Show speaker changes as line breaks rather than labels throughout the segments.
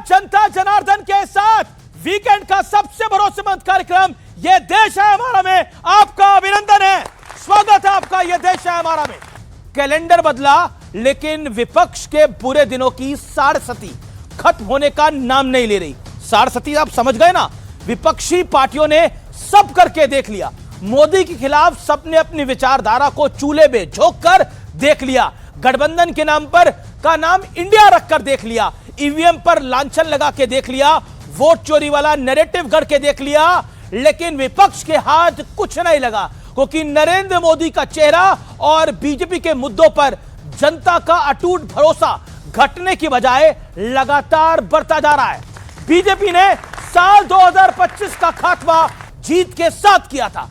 जनता जनार्दन के साथ वीकेंड का सबसे भरोसेमंद कार्यक्रम ये देश है हमारा में आपका अभिनंदन है, स्वागत है आपका। ये देश है हमारा में कैलेंडर बदला लेकिन विपक्ष के बुरे दिनों की साड़सती खत्म होने का नाम नहीं ले रही। साड़सती आप समझ गए ना, विपक्षी पार्टियों ने सब करके देख लिया। मोदी के खिलाफ सबने अपनी विचारधारा को चूल्हे में झोंक कर देख लिया। गठबंधन के नाम पर का नाम इंडिया रखकर देख लिया। ईवीएम पर लांछन लगा के देख लिया। वोट चोरी वाला नैरेटिव गढ़ के देख लिया। लेकिन विपक्ष के हाथ कुछ नहीं लगा, क्योंकि नरेंद्र मोदी का चेहरा और बीजेपी के मुद्दों पर जनता का अटूट भरोसा घटने की बजाय लगातार बढ़ता जा रहा है। बीजेपी ने साल 2025 का खात्मा जीत के साथ किया था,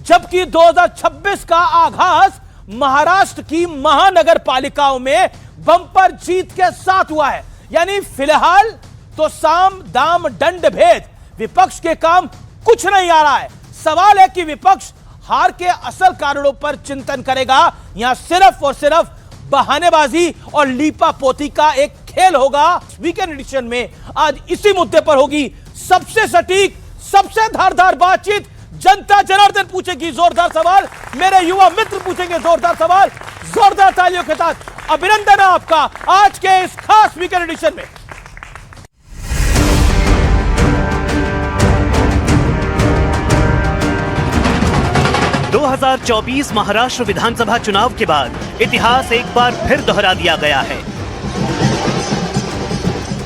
जबकि 2026 का आगाज महाराष्ट्र की महानगर पालिकाओं में बम्पर जीत के साथ हुआ है। यानी फिलहाल तो साम दाम दंड भेद विपक्ष के काम कुछ नहीं आ रहा है। सवाल है कि विपक्ष हार के असल कारणों पर चिंतन करेगा या सिर्फ और सिर्फ बहानेबाजी और लीपापोती का एक खेल होगा। वीकेंड एडिशन में आज इसी मुद्दे पर होगी सबसे सटीक, सबसे धारदार बातचीत। जनता जनार्दन पूछेगी जोरदार सवाल, मेरे युवा मित्र पूछेंगे जोरदार सवाल। जोरदार तालियों के साथ अभिनंदन है आपका आज के इस खास वीकेंड एडिशन में।
दो 2024 महाराष्ट्र विधानसभा चुनाव के बाद इतिहास एक बार फिर दोहरा दिया गया है।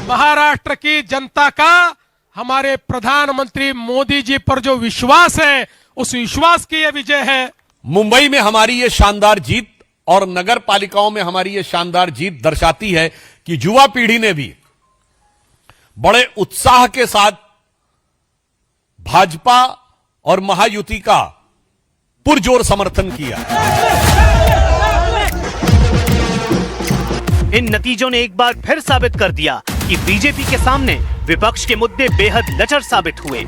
महाराष्ट्र की जनता का हमारे प्रधानमंत्री मोदी जी पर जो विश्वास है, उस विश्वास की यह विजय है।
मुंबई में हमारी ये शानदार जीत और नगर पालिकाओं में हमारी ये शानदार जीत दर्शाती है कि युवा पीढ़ी ने भी बड़े उत्साह के साथ भाजपा और महायुति का पुरजोर समर्थन किया।
इन नतीजों ने एक बार फिर साबित कर दिया कि बीजेपी के सामने विपक्ष के मुद्दे बेहद लचर साबित हुए।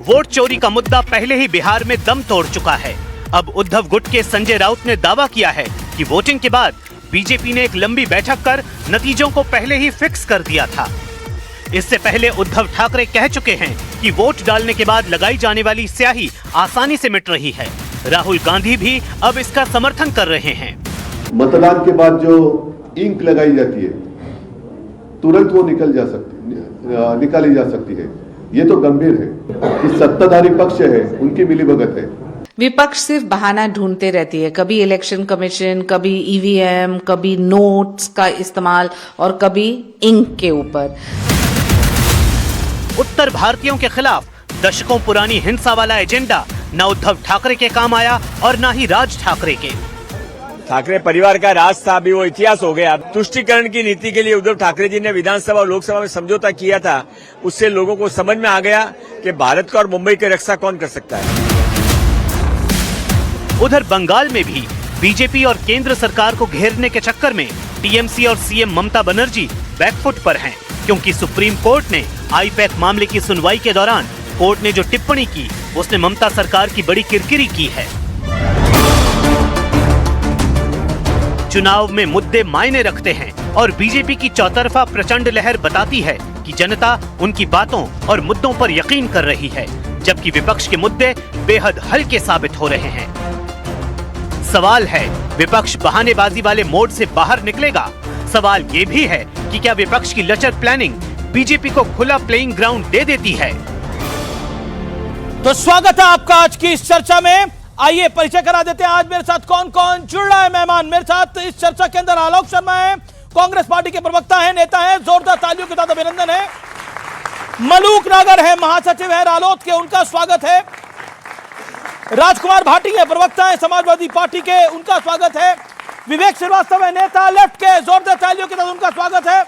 वोट चोरी का मुद्दा पहले ही बिहार में दम तोड़ चुका है। अब उद्धव गुट के संजय राउत ने दावा किया है कि वोटिंग के बाद बीजेपी ने एक लंबी बैठक कर नतीजों को पहले ही फिक्स कर दिया था। इससे पहले उद्धव ठाकरे कह चुके हैं कि वोट डालने के बाद लगाई जाने वाली स्याही आसानी से मिट रही है। राहुल गांधी भी अब इसका समर्थन कर रहे हैं।
मतदान के बाद जो इंक लगाई जाती है तुरंत वो निकाली जा सकती है। ये तो गंभीर है कि सत्ताधारी पक्ष है उनकी मिलीभगत है।
विपक्ष सिर्फ बहाना ढूंढते रहती है, कभी इलेक्शन कमीशन, कभी ईवीएम, कभी नोट्स का इस्तेमाल और कभी इंक के ऊपर।
उत्तर भारतीयों के खिलाफ दशकों पुरानी हिंसा वाला एजेंडा न उद्धव ठाकरे के काम आया और न ही राज ठाकरे के।
ठाकरे परिवार का राज था, अभी वो इतिहास हो गया। तुष्टीकरण की नीति के लिए उद्धव ठाकरे जी ने विधानसभा और लोकसभा में समझौता किया था। उससे लोगों को समझ में आ गया कि भारत का और मुंबई की रक्षा कौन कर सकता है।
उधर बंगाल में भी बीजेपी और केंद्र सरकार को घेरने के चक्कर में टीएमसी और सीएम ममता बनर्जी बैकफुट पर हैं, क्योंकि सुप्रीम कोर्ट ने आईपैक मामले की सुनवाई के दौरान कोर्ट ने जो टिप्पणी की उसने ममता सरकार की बड़ी किरकिरी की है। चुनाव में मुद्दे मायने रखते हैं और बीजेपी की चौतरफा प्रचंड लहर बताती है कि जनता उनकी बातों और मुद्दों पर यकीन कर रही है, जबकि विपक्ष के मुद्दे बेहद हल्के साबित हो रहे हैं। सवाल है, विपक्ष बहानेबाजी वाले मोड से बाहर निकलेगा? सवाल ये भी है कि क्या विपक्ष की लचर प्लानिंग बीजेपी को खुला प्लेइंग ग्राउंड दे देती है?
तो स्वागत है आपका आज की इस चर्चा में। आइए परिचय करा देते हैं आज मेरे साथ कौन कौन जुड़ रहा है। मेहमान मेरे साथ इस चर्चा के अंदर आलोक शर्मा है, कांग्रेस पार्टी के प्रवक्ता है, नेता है, जोरदार तालियों के साथ अभिनंदन है। मलूक नागर है, महासचिव है रालोद के, उनका स्वागत है। राजकुमार भाटी है, प्रवक्ता है समाजवादी पार्टी के, उनका स्वागत है। विवेक श्रीवास्तव है, नेता लेफ्ट के, जोरदार तालियों के साथ उनका स्वागत है।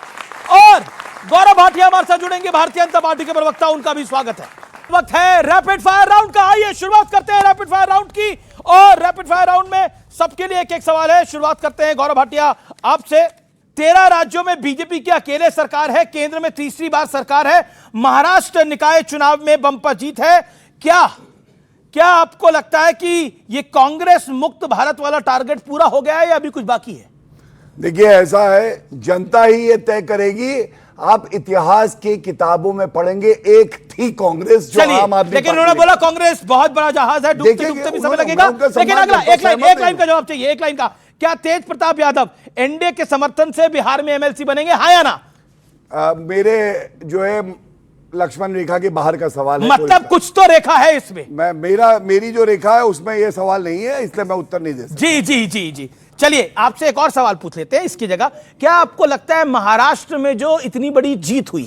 और गौरव भाटिया हमारे साथ जुड़ेंगे, भारतीय जनता पार्टी के प्रवक्ता, उनका भी स्वागत है। वक्त है रैपिड फायर राउंड का। आइए शुरुआत करते हैं रैपिड फायर राउंड की। और रैपिड फायर राउंड में सबके लिए एक एक सवाल है। शुरुआत करते हैं गौरव भाटिया आपसे। 13 राज्यों में बीजेपी की अकेले सरकार है, केंद्र में तीसरी बार सरकार है, महाराष्ट्र निकाय चुनाव में बंपर जीत है। क्या आपको लगता है कि ये कांग्रेस मुक्त भारत वाला टारगेट पूरा हो गया है या अभी कुछ बाकी है?
देखिए, ऐसा है, जनता ही ये तय करेगी आप इतिहास की किताबों में पढ़ेंगे, एक थी कांग्रेस जो आम आदमी,
लेकिन उन्होंने बोला कांग्रेस बहुत बड़ा जहाज है, डूबते डूबते भी समय लगेगा। लेकिन अगला एक लाइन का जवाब चाहिए, एक लाइन का। क्या तेज प्रताप यादव एनडीए के समर्थन से बिहार में एमएलसी बनेंगे, हाँ या ना?
मेरे जो है लक्ष्मण रेखा के बाहर का सवाल है,
मतलब कुछ तो रेखा है इसमें।
मेरी जो रेखा है उसमें यह सवाल नहीं है, इसलिए मैं उत्तर नहीं दे सकता।
जी जी जी जी, चलिए आपसे एक और सवाल पूछ लेते हैं इसकी जगह। क्या आपको लगता है महाराष्ट्र में जो इतनी बड़ी जीत हुई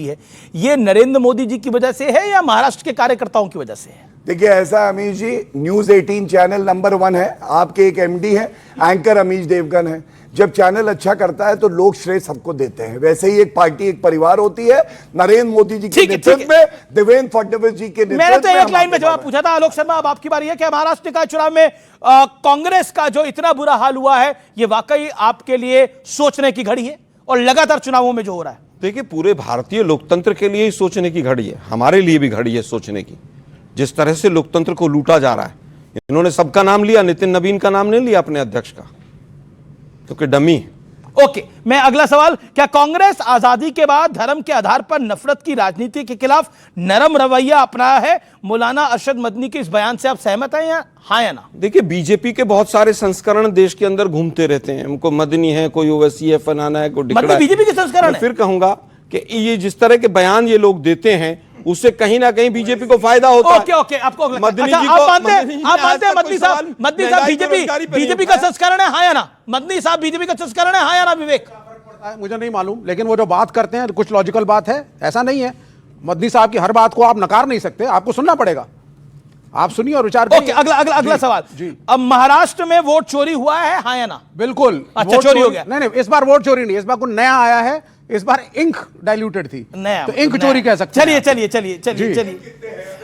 है, ये नरेंद्र मोदी जी की वजह से है या महाराष्ट्र के कार्यकर्ताओं की वजह से है?
देखिए ऐसा अमीश जी, न्यूज 18 चैनल नंबर 1 है, आपके एक एमडी है, एंकर अमीश देवगन है। जब चैनल अच्छा करता है तो लोग श्रेय सबको देते हैं। वैसे ही एक पार्टी, एक परिवार होती है। नरेंद्र मोदी जी के नेतृत्व में, देवेंद्र फडणवीस जी के नेतृत्व में।
मैंने तो एक लाइन में जवाब पूछा था। आलोक शर्मा, अब आपकी बारी है। क्या महाराष्ट्र निकाय चुनाव में कांग्रेस का जो इतना बुरा हाल हुआ है, ये वाकई आपके लिए सोचने की घड़ी है? और लगातार चुनावों में जो हो रहा है,
देखिए पूरे भारतीय लोकतंत्र के लिए ही सोचने की घड़ी है, हमारे लिए भी घड़ी है सोचने की। जिस तरह से लोकतंत्र को लूटा जा रहा है, इन्होंने सबका नाम लिया, नितिन नवीन का नाम नहीं लिया अपने अध्यक्ष का, क्योंकि डमी है।
ओके, मैं अगला सवाल। क्या कांग्रेस आजादी के बाद धर्म के आधार पर नफरत की राजनीति के खिलाफ नरम रवैया अपनाया है? मौलाना अरशद मदनी के इस बयान से आप सहमत हैं या हाँ या ना?
देखिए बीजेपी के बहुत सारे संस्करण देश के अंदर घूमते रहते हैं, उनको मदनी है, कोई ओवैसी है, फलाना है, कोई डिकड़ा है।
बीजेपी के संस्करण है।
फिर कहूंगा कि ये जिस तरह के बयान ये लोग देते हैं, उससे कहीं ना कहीं बीजेपी को फायदा होता है।
ओके, आपको
मदनी
अच्छा,
जी
आप मानते हैं मदनी साहब बीजेपी का संस्करण है, हाँ या ना? मदनी साहब बीजेपी का संस्करण है, हाँ या ना? विवेक,
मुझे नहीं मालूम, लेकिन वो जो बात करते हैं कुछ लॉजिकल बात है, ऐसा नहीं है। मदनी साहब की हर बात को आप नकार नहीं सकते, आपको सुनना पड़ेगा। आप सुनिए और विचार करिए।
ओके, अगला सवाल जी। अब महाराष्ट्र में वोट चोरी हुआ है, हाँ या ना?
बिल्कुल।
अच्छा, चोरी हो गया?
नहीं, इस बार वोट चोरी नहीं, इस बार कुछ नया आया है। इस बार इंक डाइल्यूटेड थी, तो इंक चोरी कह सकते हैं।
चलिए।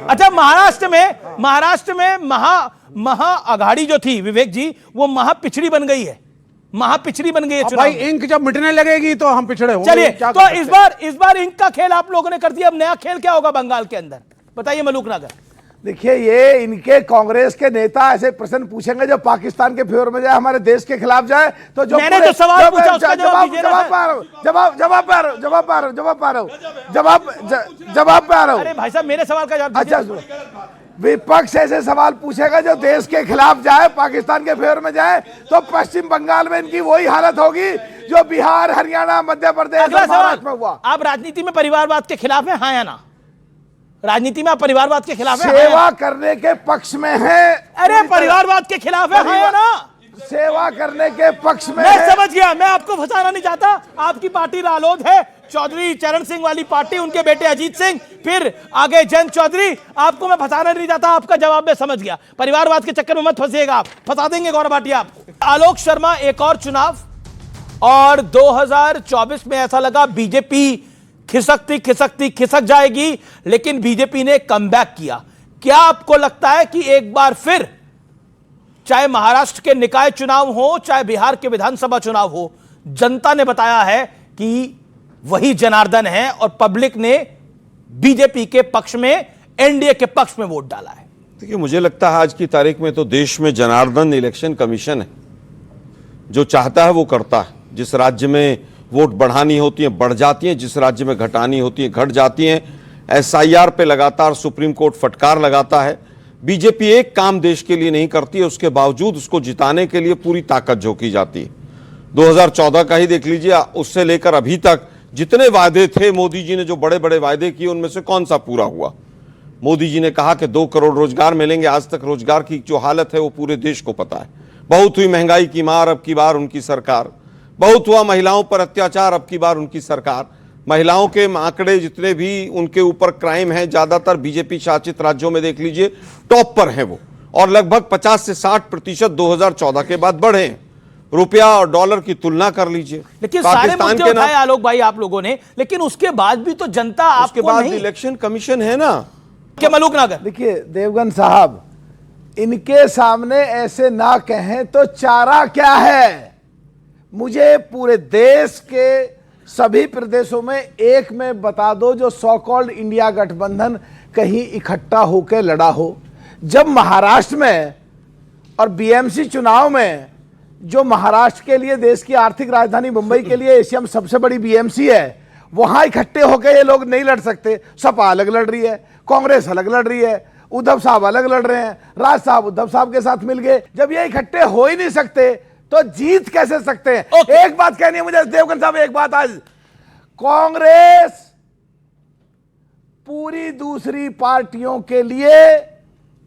अच्छा, महाराष्ट्र में महा आघाड़ी जो थी विवेक जी, वो महापिछड़ी बन गई है,
भाई इंक जब मिटने लगेगी तो हम पिछड़े होंगे।
चलिए, तो इस बार इंक का खेल आप लोगों ने कर दिया। अब नया खेल क्या होगा बंगाल के अंदर, बताइए मलूक नगर।
देखिए, ये इनके कांग्रेस के नेता ऐसे प्रश्न पूछेंगे जो पाकिस्तान के फेवर में जाए, हमारे देश के खिलाफ जाए, तो जो
मैंने जो सवाल पूछा उसका जवाब
पे आ रहा हूं।
अरे भाई साहब, मेरे सवाल का जवाब।
अच्छा, विपक्ष ऐसे सवाल पूछेगा जो देश के खिलाफ जाए, पाकिस्तान के फेवर में जाए, तो पश्चिम बंगाल में इनकी वही हालत होगी जो बिहार, हरियाणा, मध्य प्रदेश, महाराष्ट्र में हुआ।
आप राजनीति में परिवारवाद के खिलाफ है, हाँ या ना? राजनीति में आप परिवारवाद के खिलाफ है?
सेवा करने के पक्ष में है।
अरे परिवारवाद के खिलाफ है, हाँ या ना?
सेवा करने के पक्ष में।
मैं समझ गया, मैं आपको फंसाना नहीं चाहता। आपकी पार्टी रालोद है, चौधरी चरण सिंह वाली पार्टी, उनके बेटे अजीत सिंह, फिर आगे जयंत चौधरी। आपको मैं फंसाना नहीं चाहता, आपका जवाब मैं समझ गया। परिवारवाद के चक्कर में मत फंसिएगा, आप फंसा देंगे गौरव भाटिया आपको। आलोक शर्मा, एक और चुनाव और 2024 में ऐसा लगा बीजेपी खिसक जाएगी, लेकिन बीजेपी ने कमबैक किया। क्या आपको लगता है कि एक बार फिर, चाहे महाराष्ट्र के निकाय चुनाव हो, चाहे बिहार के विधानसभा चुनाव हो, जनता ने बताया है कि वही जनार्दन है और पब्लिक ने बीजेपी के पक्ष में, एनडीए के पक्ष में वोट डाला है?
देखिए मुझे लगता है आज की तारीख में तो देश में जनार्दन इलेक्शन कमीशन है, जो चाहता है वो करता है। जिस राज्य में वोट बढ़ानी होती है बढ़ जाती हैं, जिस राज्य में घटानी होती है घट जाती हैं। एसआईआर पे लगातार सुप्रीम कोर्ट फटकार लगाता है। बीजेपी एक काम देश के लिए नहीं करती है, उसके बावजूद उसको जिताने के लिए पूरी ताकत झोंकी जाती है। 2014 का ही देख लीजिए, उससे लेकर अभी तक जितने वायदे थे मोदी जी ने, जो बड़े बड़े वायदे किए, उनमें से कौन सा पूरा हुआ? मोदी जी ने कहा कि 2 करोड़ रोजगार मिलेंगे, आज तक रोजगार की जो हालत है वो पूरे देश को पता है। बहुत हुई महंगाई की मार, अब की बार उनकी सरकार। बहुत हुआ महिलाओं पर अत्याचार, अब की बार उनकी सरकार। महिलाओं के आंकड़े जितने भी उनके ऊपर क्राइम हैं, ज्यादातर बीजेपी शासित राज्यों में देख लीजिए टॉप पर हैं वो, और लगभग 50 से 60% 2014 के बाद बढ़े हैं। रुपया और डॉलर की तुलना कर लीजिए।
लेकिन सारे मुद्दे उठाए आलोक भाई आप लोगों ने, लेकिन उसके बाद भी तो जनता आपको
उसके बाद इलेक्शन कमीशन है ना
के मलूक नगर।
देखिए देवगन साहब, इनके सामने ऐसे ना कहें तो चारा क्या है? मुझे पूरे देश के सभी प्रदेशों में एक में बता दो जो सो कॉल्ड इंडिया गठबंधन कहीं इकट्ठा होकर लड़ा हो। जब महाराष्ट्र में और बीएमसी चुनाव में जो महाराष्ट्र के लिए, देश की आर्थिक राजधानी मुंबई के लिए एशिया में सबसे बड़ी बीएमसी है, वहां इकट्ठे होकर ये लोग नहीं लड़ सकते। सपा अलग लड़ रही है, कांग्रेस अलग लड़ रही है, उद्धव साहब अलग लड़ रहे हैं, राज साहब उद्धव साहब के साथ मिल गए। जब ये इकट्ठे हो ही नहीं सकते तो जीत कैसे सकते हैं? एक बात कहनी है मुझे देवगन साहब, एक बात, आज कांग्रेस पूरी दूसरी पार्टियों के लिए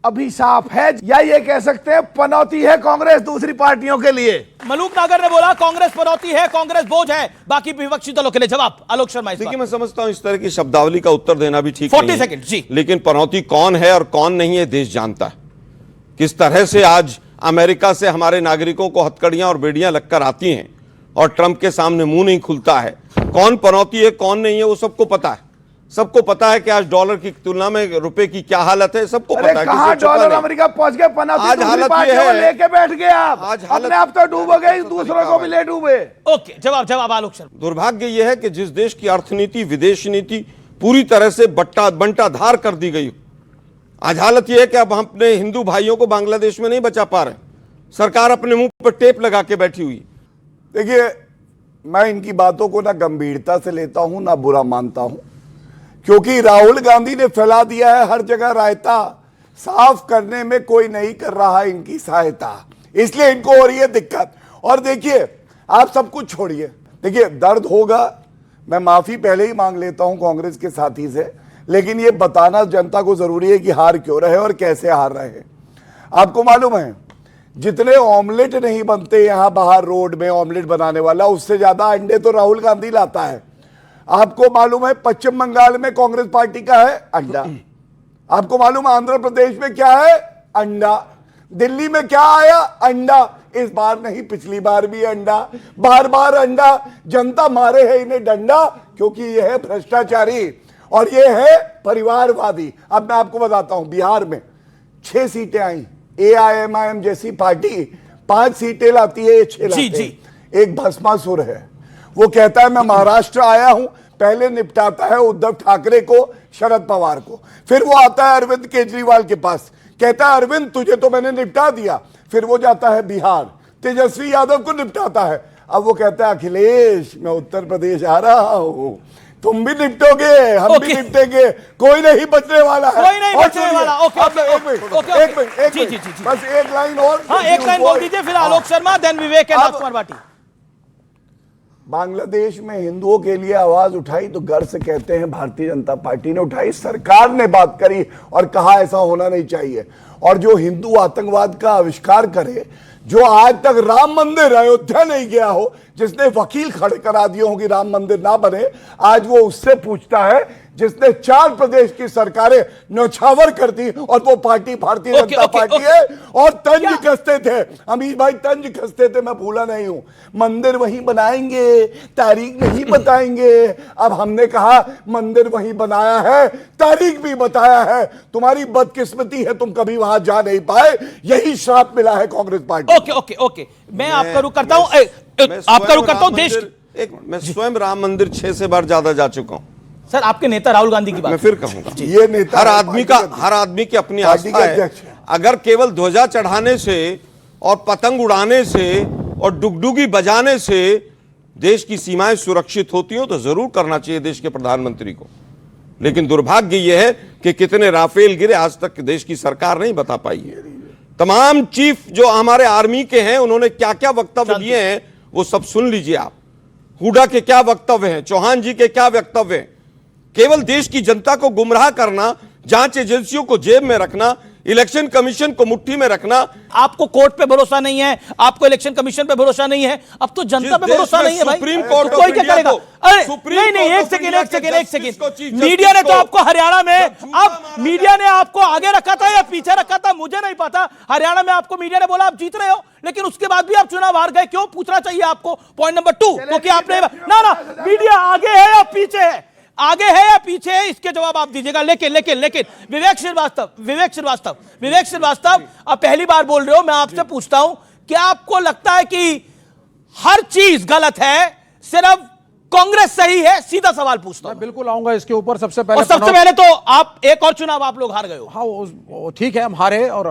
अभिशाप है, या ये कह सकते हैं पनौती है कांग्रेस दूसरी पार्टियों के लिए।
मलूक नागर ने बोला कांग्रेस पनौती है, कांग्रेस बोझ है बाकी विपक्षी दलों के लिए। जवाब आलोक शर्मा।
देखिए, मैं समझता हूं इस तरह की शब्दावली का उत्तर देना भी ठीक
40 सेकंड जी।
लेकिन पनौती कौन है और कौन नहीं है देश जानता है। किस तरह से आज अमेरिका से हमारे नागरिकों को हथकड़ियां और बेड़ियां लगकर आती हैं और ट्रंप के सामने मुंह नहीं खुलता है। कौन पनौती है कौन नहीं है वो सबको पता है। सबको पता है कि आज डॉलर की तुलना में रुपए की क्या हालत है, सबको पता है।
कहां डॉलर अमेरिका पहुंच गए? पनौती
आज हालत ये है,
लेके बैठ गए आप।
आज
अपने आप तो डूब गए, दूसरों को भी ले डूबे।
ओके, जवाब आलोक शर्मा।
दुर्भाग्य यह है कि जिस देश की अर्थनीति, विदेश नीति पूरी तरह से बंटाधार कर दी गई, आज हालत यह है कि अब हम अपने हिंदू भाइयों को बांग्लादेश में नहीं बचा पा रहे। सरकार अपने मुंह पर टेप लगा के बैठी हुई।
देखिए, मैं इनकी बातों को ना गंभीरता से लेता हूं ना बुरा मानता हूं, क्योंकि राहुल गांधी ने फैला दिया है हर जगह रायता, साफ करने में कोई नहीं कर रहा है इनकी सहायता, इसलिए इनको हो रही है दिक्कत। और देखिए, आप सब कुछ छोड़िए, देखिए दर्द होगा, मैं माफी पहले ही मांग लेता हूं कांग्रेस के साथी से, लेकिन ये बताना जनता को जरूरी है कि हार क्यों रहे और कैसे हार रहे हैं। आपको मालूम है, जितने ऑमलेट नहीं बनते यहां बाहर रोड में ऑमलेट बनाने वाला, उससे ज्यादा अंडे तो राहुल गांधी लाता है। आपको मालूम है पश्चिम बंगाल में कांग्रेस पार्टी का है अंडा, आपको मालूम है आंध्र प्रदेश में क्या है? अंडा। दिल्ली में क्या आया? अंडा। इस बार नहीं, पिछली बार भी अंडा, बार बार अंडा। जनता मारे है इन्हें डंडा, क्योंकि यह है भ्रष्टाचारी और यह है परिवारवादी। अब मैं आपको बताता हूं, बिहार में 6 सीटें आई, AIMIM जैसी पार्टी 5 सीटें लाती है, ये 6 लाती है। एक भस्मासुर है, वो कहता है मैं महाराष्ट्र आया हूं, पहले निपटाता है उद्धव ठाकरे को, शरद पवार को, फिर वो आता है अरविंद केजरीवाल के पास, कहता है अरविंद तुझे तो मैंने निपटा दिया, फिर वो जाता है बिहार, तेजस्वी यादव को निपटाता है। अब वो कहता है अखिलेश मैं उत्तर प्रदेश आ रहा हूं, तुम भी निपटोगे, हम भी निपटेंगे, कोई नहीं बचने वाला है,
कोई नहीं बचने वाला।
एक मिनट, बस एक लाइन और।
हाँ, एक लाइन बोल दीजिए, फिर Alok Sharma, then Vivek and राजकुमार भाटी।
बांग्लादेश में हिंदुओं के लिए आवाज उठाई तो गर्व से कहते हैं भारतीय जनता पार्टी ने उठाई, सरकार ने बात करी और कहा ऐसा होना नहीं चाहिए। और जो हिंदू आतंकवाद का आविष्कार करे, जो आज तक राम मंदिर अयोध्या नहीं गया हो, जिसने वकील खड़े करा दिए हो कि राम मंदिर ना बने, आज वो उससे पूछता है जिसने 4 प्रदेश की सरकारें न्यौछावर कर दी, और वो पार्टी भारतीय जनता पार्टी है। और तंज कसते थे अमीर भाई, तंज कसते थे, मैं भूला नहीं हूं। मंदिर वहीं बनाएंगे, तारीख नहीं बताएंगे। अब हमने कहा मंदिर वहीं बनाया है, तारीख भी बताया है, तुम्हारी बदकिस्मती है तुम कभी वहां जा नहीं पाए, यही श्राप मिला है कांग्रेस पार्टी।
ओके, मैं आपका रुख करता हूं, आपका रुख करता हूं। देश
मैं स्वयं राम मंदिर 6 से बार ज्यादा जा चुका हूं।
सर, आपके नेता राहुल गांधी की बात
मैं फिर कहूंगा,
ये नेता
हर आदमी की अपनी आस्था है। अगर केवल ध्वजा चढ़ाने से और पतंग उड़ाने से और डुगडुगी बजाने से देश की सीमाएं सुरक्षित होती हो तो जरूर करना चाहिए देश के प्रधानमंत्री को। लेकिन दुर्भाग्य यह है कि कितने राफेल गिरे आज तक देश की सरकार नहीं बता पाई है। तमाम चीफ जो हमारे आर्मी के हैं उन्होंने क्या क्या वक्तव्य दिए हैं वो सब सुन लीजिए आप। हुडा के क्या वक्तव्य हैं, चौहान जी के क्या वक्तव्य हैं। केवल देश की जनता को गुमराह करना, जांच एजेंसियों को जेब में रखना, इलेक्शन कमीशन को मुट्ठी में रखना।
आपको कोर्ट पे भरोसा नहीं है, आपको इलेक्शन कमीशन पे भरोसा नहीं है, अब तो जनता पे भरोसा नहीं है भाई।
सुप्रीम कोर्ट
कोई क्या करेगा? अरे नहीं, एक सेकंड। मीडिया ने तो आपको हरियाणा में, अब मीडिया ने आपको आगे रखा था या पीछे रखा था मुझे नहीं पता। हरियाणा में आपको मीडिया ने बोला आप जीत रहे हो, लेकिन उसके बाद भी आप चुनाव हार गए, क्यों? पूछना चाहिए आपको। पॉइंट नंबर 2, क्योंकि आपने ना मीडिया आगे है या पीछे है, आगे है या पीछे है, इसके जवाब आप दीजिएगा। लेकिन विवेक श्रीवास्तव, आप पहली बार बोल रहे हो, मैं आपसे पूछता हूं, क्या आपको लगता है कि हर चीज गलत है, सिर्फ कांग्रेस सही है? सीधा सवाल पूछता हूं।
मैं बिल्कुल आऊंगा इसके ऊपर। सबसे पहले
तो आप एक और चुनाव आप लोग हार गए हो।
हाँ, वो ठीक है, हम हारे और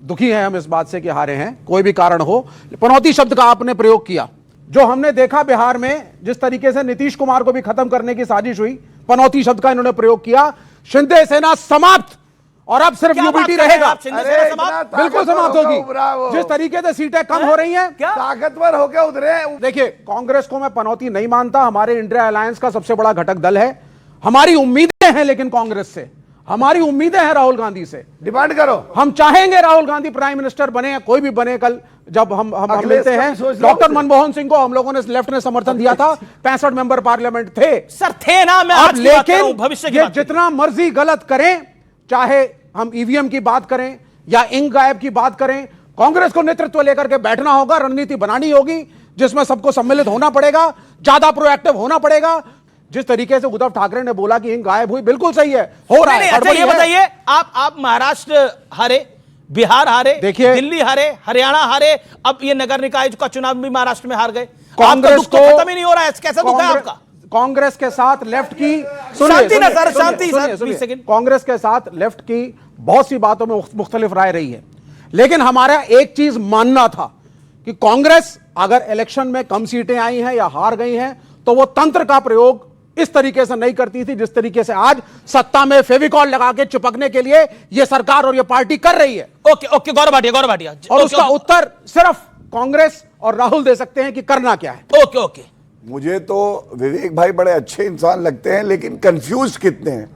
दुखी हैं हम इस बात से कि हारे हैं, कोई भी कारण हो। पनौती शब्द का आपने प्रयोग किया, जो हमने देखा बिहार में जिस तरीके से नीतीश कुमार को भी खत्म करने की साजिश हुई, पनौती शब्द का इन्होंने प्रयोग किया। शिंदे सेना समाप्त, और अब सिर्फ यूबीटी रहेगा। बिल्कुल समाप्त होगी। जिस तरीके से सीटें कम हो रही हैं,
ताकतवर होकर उतरे।
देखिए, कांग्रेस को मैं पनौती नहीं मानता, हमारे इंडिया अलायंस का सबसे बड़ा घटक दल है। हमारी उम्मीदें हैं, लेकिन कांग्रेस से हमारी उम्मीदें हैं राहुल गांधी से।
डिमांड करो।
हम चाहेंगे राहुल गांधी प्राइम मिनिस्टर बने, या कोई भी बने। कल जब हम मिलते हैं, डॉक्टर मनमोहन सिंह को हम लोगों ने, लेफ्ट ने समर्थन दिया था, 65 मेंबर पार्लियामेंट थे
सर, थे ना। मैं आज की बात कर रहा हूं, भविष्य की बात।
जितना मर्जी गलत करें, चाहे हम ईवीएम की बात करें या इंक गायब की बात करें, कांग्रेस को नेतृत्व लेकर के बैठना होगा, रणनीति बनानी होगी, जिसमें सबको सम्मिलित होना पड़ेगा, ज्यादा प्रोएक्टिव होना पड़ेगा। जिस तरीके से उद्धव ठाकरे ने बोला कि इंक गायब हुई, बिल्कुल सही है, हो रहा है।
अच्छा, ये बताइए, आप महाराष्ट्र हारे, बिहार हारे,
देखिए,
दिल्ली हारे, हरियाणा हारे, अब ये नगर निकाय का चुनाव भी महाराष्ट्र में हार गए।
कांग्रेस
को खत्म ही नहीं हो रहा है, कैसा दुख है आपका?
कांग्रेस के साथ लेफ्ट की
शांति ना सर, शांति सर,
कांग्रेस के साथ लेफ्ट की बहुत सी बातों में मुख्तलिफ राय रही है, लेकिन हमारा एक चीज मानना था कि कांग्रेस अगर इलेक्शन में कम सीटें आई हैं या हार गई हैं, तो वो तंत्र का प्रयोग इस तरीके से नहीं करती थी जिस तरीके से आज सत्ता में फेविकॉल लगा के चिपकने के लिए ये सरकार और ये पार्टी कर रही है।
Okay okay, Gaurav Bhatia.
और उसका उत्तर सिर्फ कांग्रेस और राहुल दे सकते हैं कि करना क्या है।
Okay okay.
मुझे तो विवेक भाई बड़े अच्छे इंसान लगते हैं, लेकिन कंफ्यूज कितने हैं।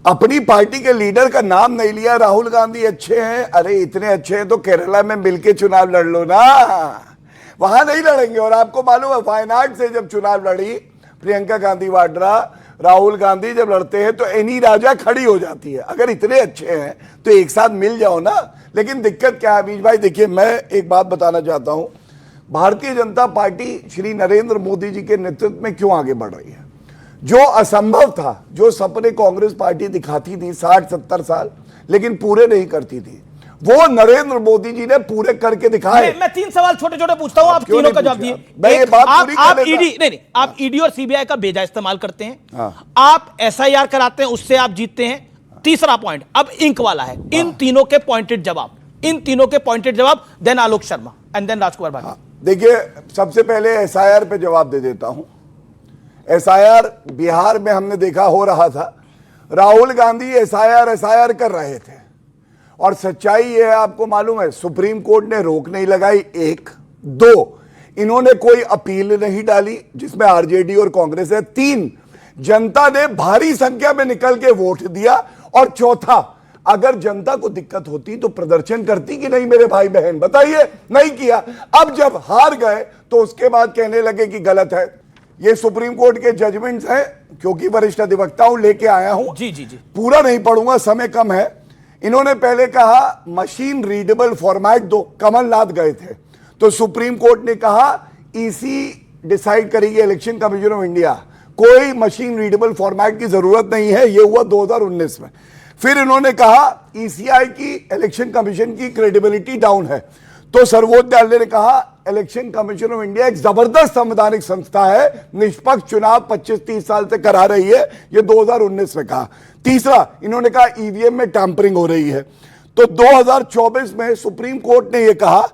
अपनी पार्टी के लीडर का नाम नहीं लिया। राहुल गांधी अच्छे हैं, अरे इतने अच्छे हैं तो केरला में मिलके चुनाव लड़ लो ना, वहां नहीं लड़ेंगे। और आपको मालूम है, वायनाड से जब चुनाव लड़ी प्रियंका गांधी वाड्रा, राहुल गांधी जब लड़ते हैं तो एनी राजा खड़ी हो जाती है। अगर इतने अच्छे हैं तो एक साथ मिल जाओ ना। लेकिन दिक्कत क्या है अमीश भाई, देखिए मैं एक बात बताना चाहता हूं, भारतीय जनता पार्टी श्री नरेंद्र मोदी जी के नेतृत्व में क्यों आगे बढ़ रही है। जो असंभव था, जो सपने कांग्रेस पार्टी दिखाती थी 60-70 साल, लेकिन पूरे नहीं करती थी, वो नरेंद्र मोदी जी ने पूरे करके दिखाए।
मैं 3 सवाल छोटे छोटे पूछता हूं, आप तीनों का जवाब दिए। आप ईडी और सीबीआई का बेजा इस्तेमाल करते हैं,
हाँ।
आप एसआईआर कराते हैं, उससे आप जीतते हैं। तीसरा पॉइंट अब इंक वाला है। इन तीनों के पॉइंटेड जवाब, then Alok Sharma and then Rajkumar Bhatia.
देखिए, सबसे पहले एसआईआर पे जवाब दे देता हूं। एसआईआर बिहार में हमने देखा हो रहा था, राहुल गांधी एसआईआर कर रहे थे, और सच्चाई ये है, आपको मालूम है, सुप्रीम कोर्ट ने रोक नहीं लगाई। 1, 2, इन्होंने कोई अपील नहीं डाली जिसमें आरजेडी और कांग्रेस है। 3, जनता ने भारी संख्या में निकल के वोट दिया। और चौथा, अगर जनता को दिक्कत होती तो प्रदर्शन करती कि नहीं मेरे भाई बहन, बताइए, नहीं किया। अब जब हार गए तो उसके बाद कहने लगे कि गलत है। ये सुप्रीम कोर्ट के जजमेंट्स हैं, क्योंकि वरिष्ठ अधिवक्ता हूं, लेके आया हूं।
जी,
पूरा नहीं पढ़ूंगा, समय कम है। इन्होंने पहले कहा मशीन रीडेबल फॉर्मेट दो, कमलनाथ गए थे तो सुप्रीम कोर्ट ने कहा ईसी डिसाइड करेगी, इलेक्शन कमीशन ऑफ इंडिया, कोई मशीन रीडेबल फॉर्मेट की जरूरत नहीं है। यह हुआ 2019 में। फिर इन्होंने कहा ईसीआई की, इलेक्शन कमीशन की क्रेडिबिलिटी डाउन है, तो सर्वोच्च न्यायालय ने कहा इलेक्शन कमीशन ऑफ इंडिया एक जबरदस्त संवैधानिक संस्था है, निष्पक्ष चुनाव 25-30 साल से करा रही है, ये 2019 में कहा। तीसरा, इन्होंने कहा ईवीएम में टैंपरिंग हो रही है, तो 2024 में सुप्रीम कोर्ट ने यह कहा,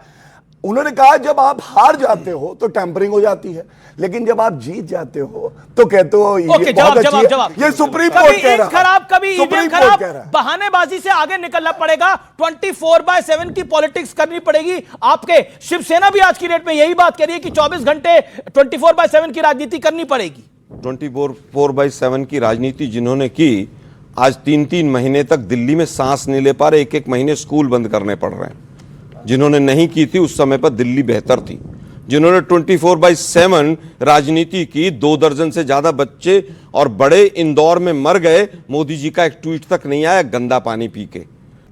उन्होंने कहा जब आप हार जाते हो तो टैंपरिंग हो जाती है, लेकिन जब आप जीत जाते हो तो कहते हो ये बहुत अच्छी है। ये सुप्रीम कोर्ट कह रहा है।
खराब, कभी ईवीएम खराब, बहानेबाजी से आगे निकलना पड़ेगा। 24/7 की पॉलिटिक्स करनी पड़ेगी। आपके शिवसेना भी आज की डेट में यही बात कह रही है कि 24 घंटे 24/7 की राजनीति करनी पड़ेगी।
24/7 की राजनीति जिन्होंने की, आज 3-3 महीने तक दिल्ली में सांस नहीं ले पा रहे, 1-1 महीने स्कूल बंद करने पड़ रहे हैं। जिन्होंने नहीं की थी उस समय पर दिल्ली बेहतर थी। जिन्होंने 24/7 राजनीति की, 2 दर्जन से ज्यादा बच्चे और बड़े इंदौर में मर गए, मोदी जी का एक ट्वीट तक नहीं आया गंदा पानी पी के।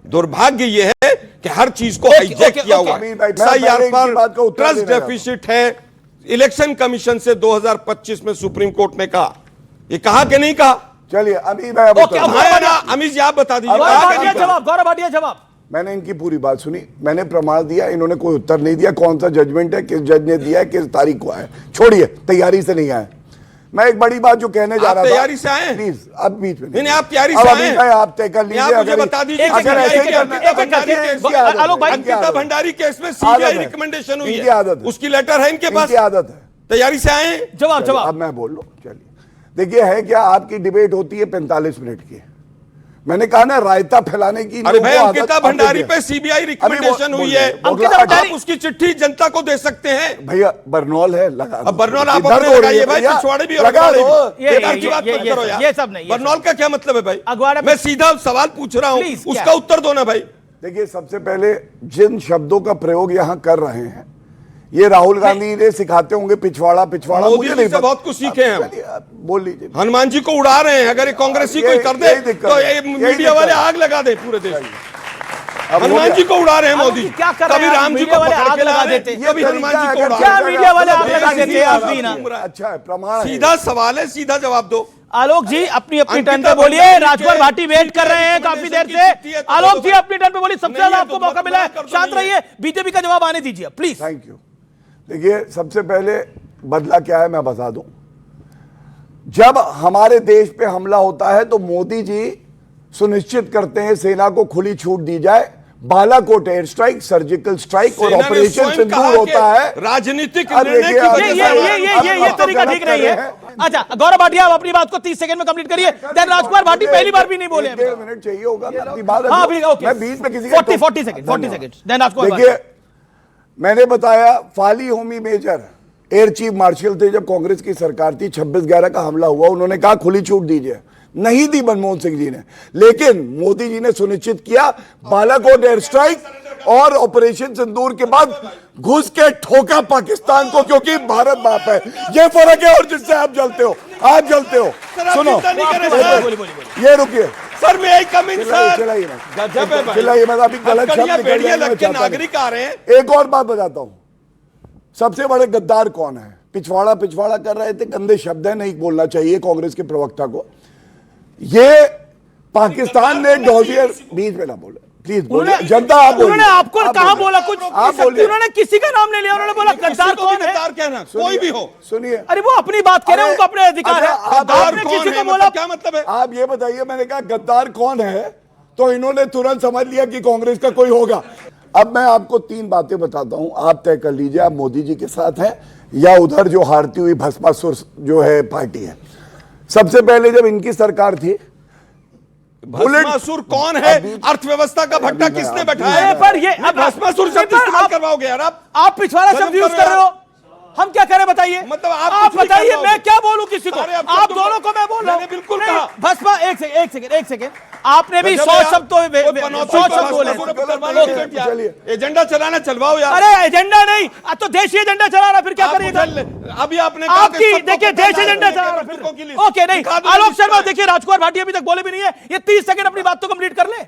दुर्भाग्य यह है कि हर चीज को हाईजैक किया हुआ है। एसआईआर पर ट्रस्ट डेफिसिट है। इलेक्शन कमीशन से 2025 में सुप्रीम कोर्ट ने कहा, ये कहा कि नहीं कहा?
चलिए अमीर
अमीर जी आप बता दीजिए।
गौरव भाटिया जवाब।
मैंने इनकी पूरी बात सुनी, मैंने प्रमाण दिया, इन्होंने कोई उत्तर नहीं दिया। कौन सा जजमेंट है, किस जज ने दिया है, किस तारीख को आया, छोड़िए, तैयारी से नहीं आया। मैं एक बड़ी बात जो कहने जा
आप
रहा था,
तैयारी से आए?
प्लीज अब बीच में
नहीं, आप तैयारी
अब
से
अभी
आए?
का आप तय कर लीजिए।
आप मुझे
अगर-
बता दीजिए
अगर ऐसे ही करना-
आलोक भाई,
अंकिता भंडारी केस में
आदत
सीबीआई
है।
रिकमेंडेशन हुई
इनकी आदत
है,
है।
उसकी लेटर है इनके पास,
इनकी आदत है।
तैयारी से आए?
जवाब
चलिए,
जवाब
अब मैं बोल लूं, चलिए देखिए, है क्या, आपकी डिबेट होती है 45 मिनट की। मैंने कहा ना रायता फैलाने की।
अरे भाई,
लोगों को
अंकिता
आदत
भंडारी
है।
पे सीबीआई
अभी
रिकमेंडेशन हुई है,
अंकिता भंडारी-
आप उसकी चिट्ठी जनता को दे सकते हैं।
भैया बरनौल है, लगा दो।
अब बरनौल आप
दर्द
अपने
हो रही
लगाइए
है
भाई,
भैया,
पिछवाड़े भी और
लगा
अगवाड़े
दो।
भी। बेकार की बात मत करो यार,
ये सब नहीं, ये
बरनौल का क्या मतलब है भाई?
अगवाड़ा-
मैं सीधा सवाल पूछ रहा हूँ,
Please,
उसका
क्या?
उत्तर दो ना भाई।
देखिए, सबसे पहले जिन शब्दों का प्रयोग यहां कर रहे हैं, ये राहुल गांधी ने सिखाते होंगे, पिछवाड़ा पिछवाड़ा।
मोदी
मुझे
जी
नहीं
से
पता।
बहुत कुछ सीखे हैं हम।
चलिए, आप बोल लीजिए।
हनुमान जी को उड़ा रहे हैं, अगर ये कांग्रेसी कोई कर दे
यही दिक्कत
तो
है,
ये
यही
मीडिया
दिक्कत
वाले
है।
आग लगा दे पूरे देश में।
अब हो
हनुमान
गया।
जी को उड़ा रहे हैं
आलोक
मोदी
जी
जी,
क्या कर रहे
कभी
हैं?
राम जी
मीडिया
को
वाले
पकड़
आग
के ला
लगा
रहे हैं,
देते।
कभी
ये
हनुमान जी
तरीका
को
है,
उड़ा
क्या
रहे हैं।
मीडिया वाले आग
ये
लगा देते हैं?
सीधा
आप भी ना
अच्छा है, प्रमाण है।
सीधा सवाल है, सीधा जवाब दो।
आलोक जी अपनी अपनी टर्न
अंकिता
पे बोलिए।
भंडारी
राजकुमार
के
भाटी वेट कर रहे हैं काफी देर से। आलोक जी अपनी टर्न पे बोलिए, सबसे
नहीं
ज्यादा
है
आपको
तो
मौका मिला है,
कर दो,
शांत
नहीं है।
रहिए, बीजेपी का जवाब आने दीजिए प्लीज।
Thank you. देखिए, सबसे पहले बदला क्या है मैं बता दूं। जब हमारे देश पे हमला होता है तो मोदी जी सुनिश्चित करते हैं सेना को खुली छूट दी जाए। Balakot air strike, surgical strike और
सेना ने
ऑपरेशन
स्वयं
सिंदूर
कहा कि
होता है।
राजनीतिक
अब
निर्णय
देखिए,
की
अब
वजह से
ये तरीका ठीक नहीं है। अच्छा गौरव भाटिया, आप अपनी बात को 30 सेकंड में कंप्लीट करिए। देन राजकुमार भाटी पहली बार भी नहीं बोले।
1.5 मिनट चाहिए होगा, मैं अपनी बात
हाँ,
रखूं।
अभी ओके।
मैं बीच में किसी का
40 सेकंड। देन राजकुमार भाटी।
देखिए, मैंने बताया Fali Homi Major air chief marshal थे जब कांग्रेस की सरकार थी। 26/11 का हमला हुआ, उन्होंने कहा खुली छूट दीजिए, नहीं दी मनमोहन सिंह जी ने, लेकिन मोदी जी ने सुनिश्चित किया। बालाकोट एयर स्ट्राइक और ऑपरेशन सिंदूर के बाद घुस के ठोका पाकिस्तान को, क्योंकि भारत बाप है। ये फर्क है और जिससे आप जलते हो, आप जलते हो। सुनो,
चिंता नहीं करें सर।
ये रुकिए,
सर मैं कम इन सर,
चिल्लाइए मत,
गजब है भाई।
चिल्लाइए मत, अभी गलत शब्द
हथकड़ियां
निकल
बेड़ियां
जाएंगे, मैं
लग के
चाहता नहीं।
नागरिक आ रहे हैं।
एक और बात बताता हूं, सबसे बड़े गद्दार कौन है? पिछवाड़ा पिछवाड़ा कर रहे थे, गंदे शब्द है, नहीं बोलना चाहिए कांग्रेस के प्रवक्ता को। ये पाकिस्तान ने डॉजियर, बीच में ना बोले प्लीज, बोले जनता। आप बोलिए।
उन्होंने आपको
आप
कहा
बोलिए।
बोला कुछ?
आप बोलिए।
उन्होंने किसी का नाम नहीं लिया, उन्होंने बोला गद्दार कौन है?
गद्दार कहना कोई भी हो।
सुनिए,
अरे वो अपनी बात कह रहे हैं, उनको अपने अधिकार है।
अच्छा, आप
आपने
कौन
किसी
है,
को बोला?
क्या मतलब है?
आप ये बताइए, मैंने कहा गद्दार कौन है तो इन्होंने तुरंत समझ लिया कि कांग्रेस का कोई होगा। अब मैं आपको 3 बातें बताता हूं, आप तय कर लीजिए, आप मोदी जी के साथ हैं या उधर जो हारती हुई भस्मासुर जो है पार्टी है। सबसे पहले जब इनकी सरकार थी,
भस्मासुर कौन है? अर्थव्यवस्था का भट्टा किसने बैठाया
अरे
है?
पर ये
अब भस्मासुर शब्द इस्तेमाल करवाओगे यार
आप पिछवाड़ा शब्द यूज कर रहे हो, हम क्या करें बताइए?
मतलब आप
आप
कुछ भी
बताइए,
कर रहे
मैं
हो।
क्या बोलूं किसी को?
सारे अब
आप
शब्दों को-
दोनों को मैं बोल रहा हूं।
मैंने बिल्कुल
नहीं,
कहा।
भस्मा एक सेकंड आपने भी
गजब
100
है यार।
शब्द तो
कोई पनौती
100
को
शब्द बोले।
भस्मासुर पे करवाने की जरूरत यार।
चलिए।
एजेंडा चलाना चलवाओ यार।
अरे एजेंडा नहीं, अब तो देशी एजेंडा चला रहा, फिर क्या
आप
करिएगा?
मुझे- अभी आपने कहा कि
आपकी
सबको
देखिए
पता
देश
है,
एजेंडा चला रहा,
नेतृत्वों की
फिर
लिस्ट।
ओके नहीं।
दिखा दो
आलोक
लिस्ट
शर्मा
में।
देखिए, राजकुमार भाटी अभी तक बोले भी नहीं है, ये 30 सेकंड अपनी बात तो कंप्लीट कर ले।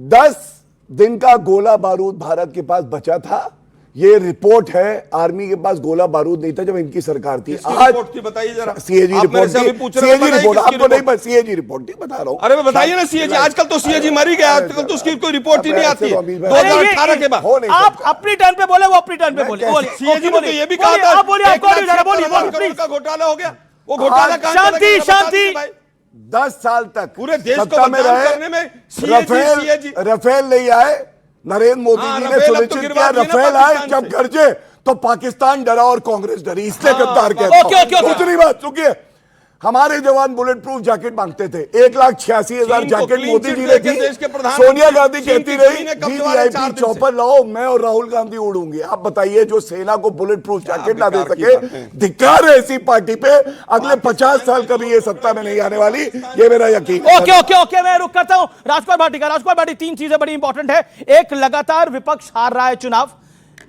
10 दिन का गोला बारूद भारत के पास बचा था। ये रिपोर्ट है, आर्मी के पास गोला बारूद नहीं था जब इनकी सरकार थी।
किसकी
आज
रिपोर्ट थी बताइए जरा।
सीएजी
आप मेरे
रिपोर्ट
से
थी,
अभी पूछ रहे हैं,
सीएजी
बताइए
रिपोर्ट,
किसकी
आपको नहीं
रिपोर्ट?
पता, सीएजी रिपोर्ट थी, बता रहा हूं।
अरे बताइए ना सीएजी, आजकल तो सीएजी मर ही गया, आजकल तो उसकी कोई रिपोर्ट ही नहीं आती है। 2018 के बाद
हो नहीं
आप
सकता।
अपनी टर्न पे बोले, वो अपनी टर्न पे बोले।
कैसे-
बोलिए,
सीएजी
ओके,
ने तो ये भी
बोलिए,
कहा था
आप बोलिए, आप बोलिए, जरा बोलिए,
71,000
बोलिए,
करोड़ का घोटाला हो गया। वो
आज
घोटाला कहां
शांति,
चला गया? बता
शांति।
दीजिए भाई।
10 साल तक
पूरे देश को
सत्ता में
बदनाम
रहे,
करने में सीएजी
रफेल नहीं आए। नरेंद्र मोदी
हाँ,
जी ने
रफेल अब तो
सुनिश्चित
गिरवा
किया,
दिए ना
रफेल आए
पाकिस्तान
जब
से।
गरजे तो पाकिस्तान डरा और कांग्रेस डरी, इसलिए गद्दार
ओके,
कहता
ओके, ओके।
हूं। दूसरी बात सुनिए, हमारे जवान बुलेट प्रूफ जैकेट मांगते थे, 1,86,000
चीन को
जैकेट
क्लीन
मोदी
चिट
जी ने
देके
दी।
देश के प्रधानमंत्री
सोनिया गांधी
चीन
कहती
की
रही
चीन ने कब्जे वाले 4
VVIP
दिन से।
चौपर लाओ, मैं और राहुल गांधी उड़ूंगी। आप बताइए, जो सेना को बुलेट प्रूफ जैकेट ना दे
बेकार की
सके,
बातें।
धिक्कार है ऐसी पार्टी पे। अगले 50 साल कभी ये सत्ता में नहीं आने वाली, ये मेरा यकीन है।
ओके ओके ओके, मैं रुक करता हूं। राजकुमार भाटी का, राजकुमार भाटी, 3 चीजें बड़ी इंपॉर्टेंट है। एक, लगातार विपक्ष हार रहा है चुनाव,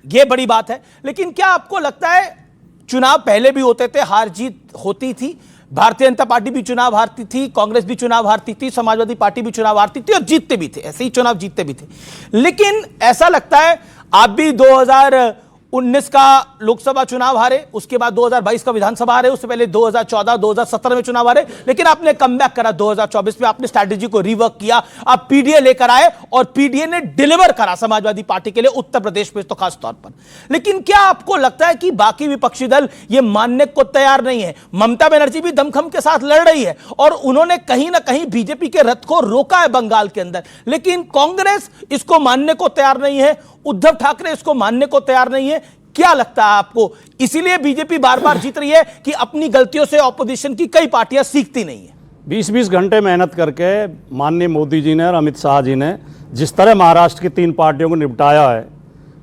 यह बड़ी बात है, लेकिन क्या आपको लगता है चुनाव पहले भी होते थे, हार जीत होती थी? भारतीय जनता पार्टी भी चुनाव हारती थी, कांग्रेस भी चुनाव हारती थी, समाजवादी पार्टी भी चुनाव हारती थी और जीतते भी थे, ऐसे ही चुनाव जीतते भी थे। लेकिन ऐसा लगता है आप भी 19 का लोकसभा चुनाव हारे, उसके बाद 2022 का विधानसभा हारे, उससे पहले 2014 2017 में चुनाव हारे, लेकिन आपने कमबैक करा 2024 में, आपने स्ट्रैटेजी को रिवर्क किया, आप पीडीए लेकर आए और पीडीए ने डिलीवर करा समाजवादी पार्टी के लिए उत्तर प्रदेश में तो खास तौर पर। लेकिन क्या आपको लगता है कि बाकी विपक्षी दल ये मानने को तैयार नहीं है? ममता बनर्जी भी दमखम के साथ लड़ रही है और उन्होंने कहीं ना कहीं बीजेपी के रथ को रोका है बंगाल के अंदर, लेकिन कांग्रेस इसको मानने को तैयार नहीं है, उद्धव ठाकरे इसको मानने को तैयार नहीं है। क्या लगता है आपको इसीलिए बीजेपी बार बार जीत रही है कि अपनी गलतियों से ऑपोजिशन की कई पार्टियां सीखती नहीं है?
20-20 घंटे मेहनत करके माननीय मोदी जी ने और अमित शाह जी ने जिस तरह महाराष्ट्र की 3 पार्टियों को निपटाया है,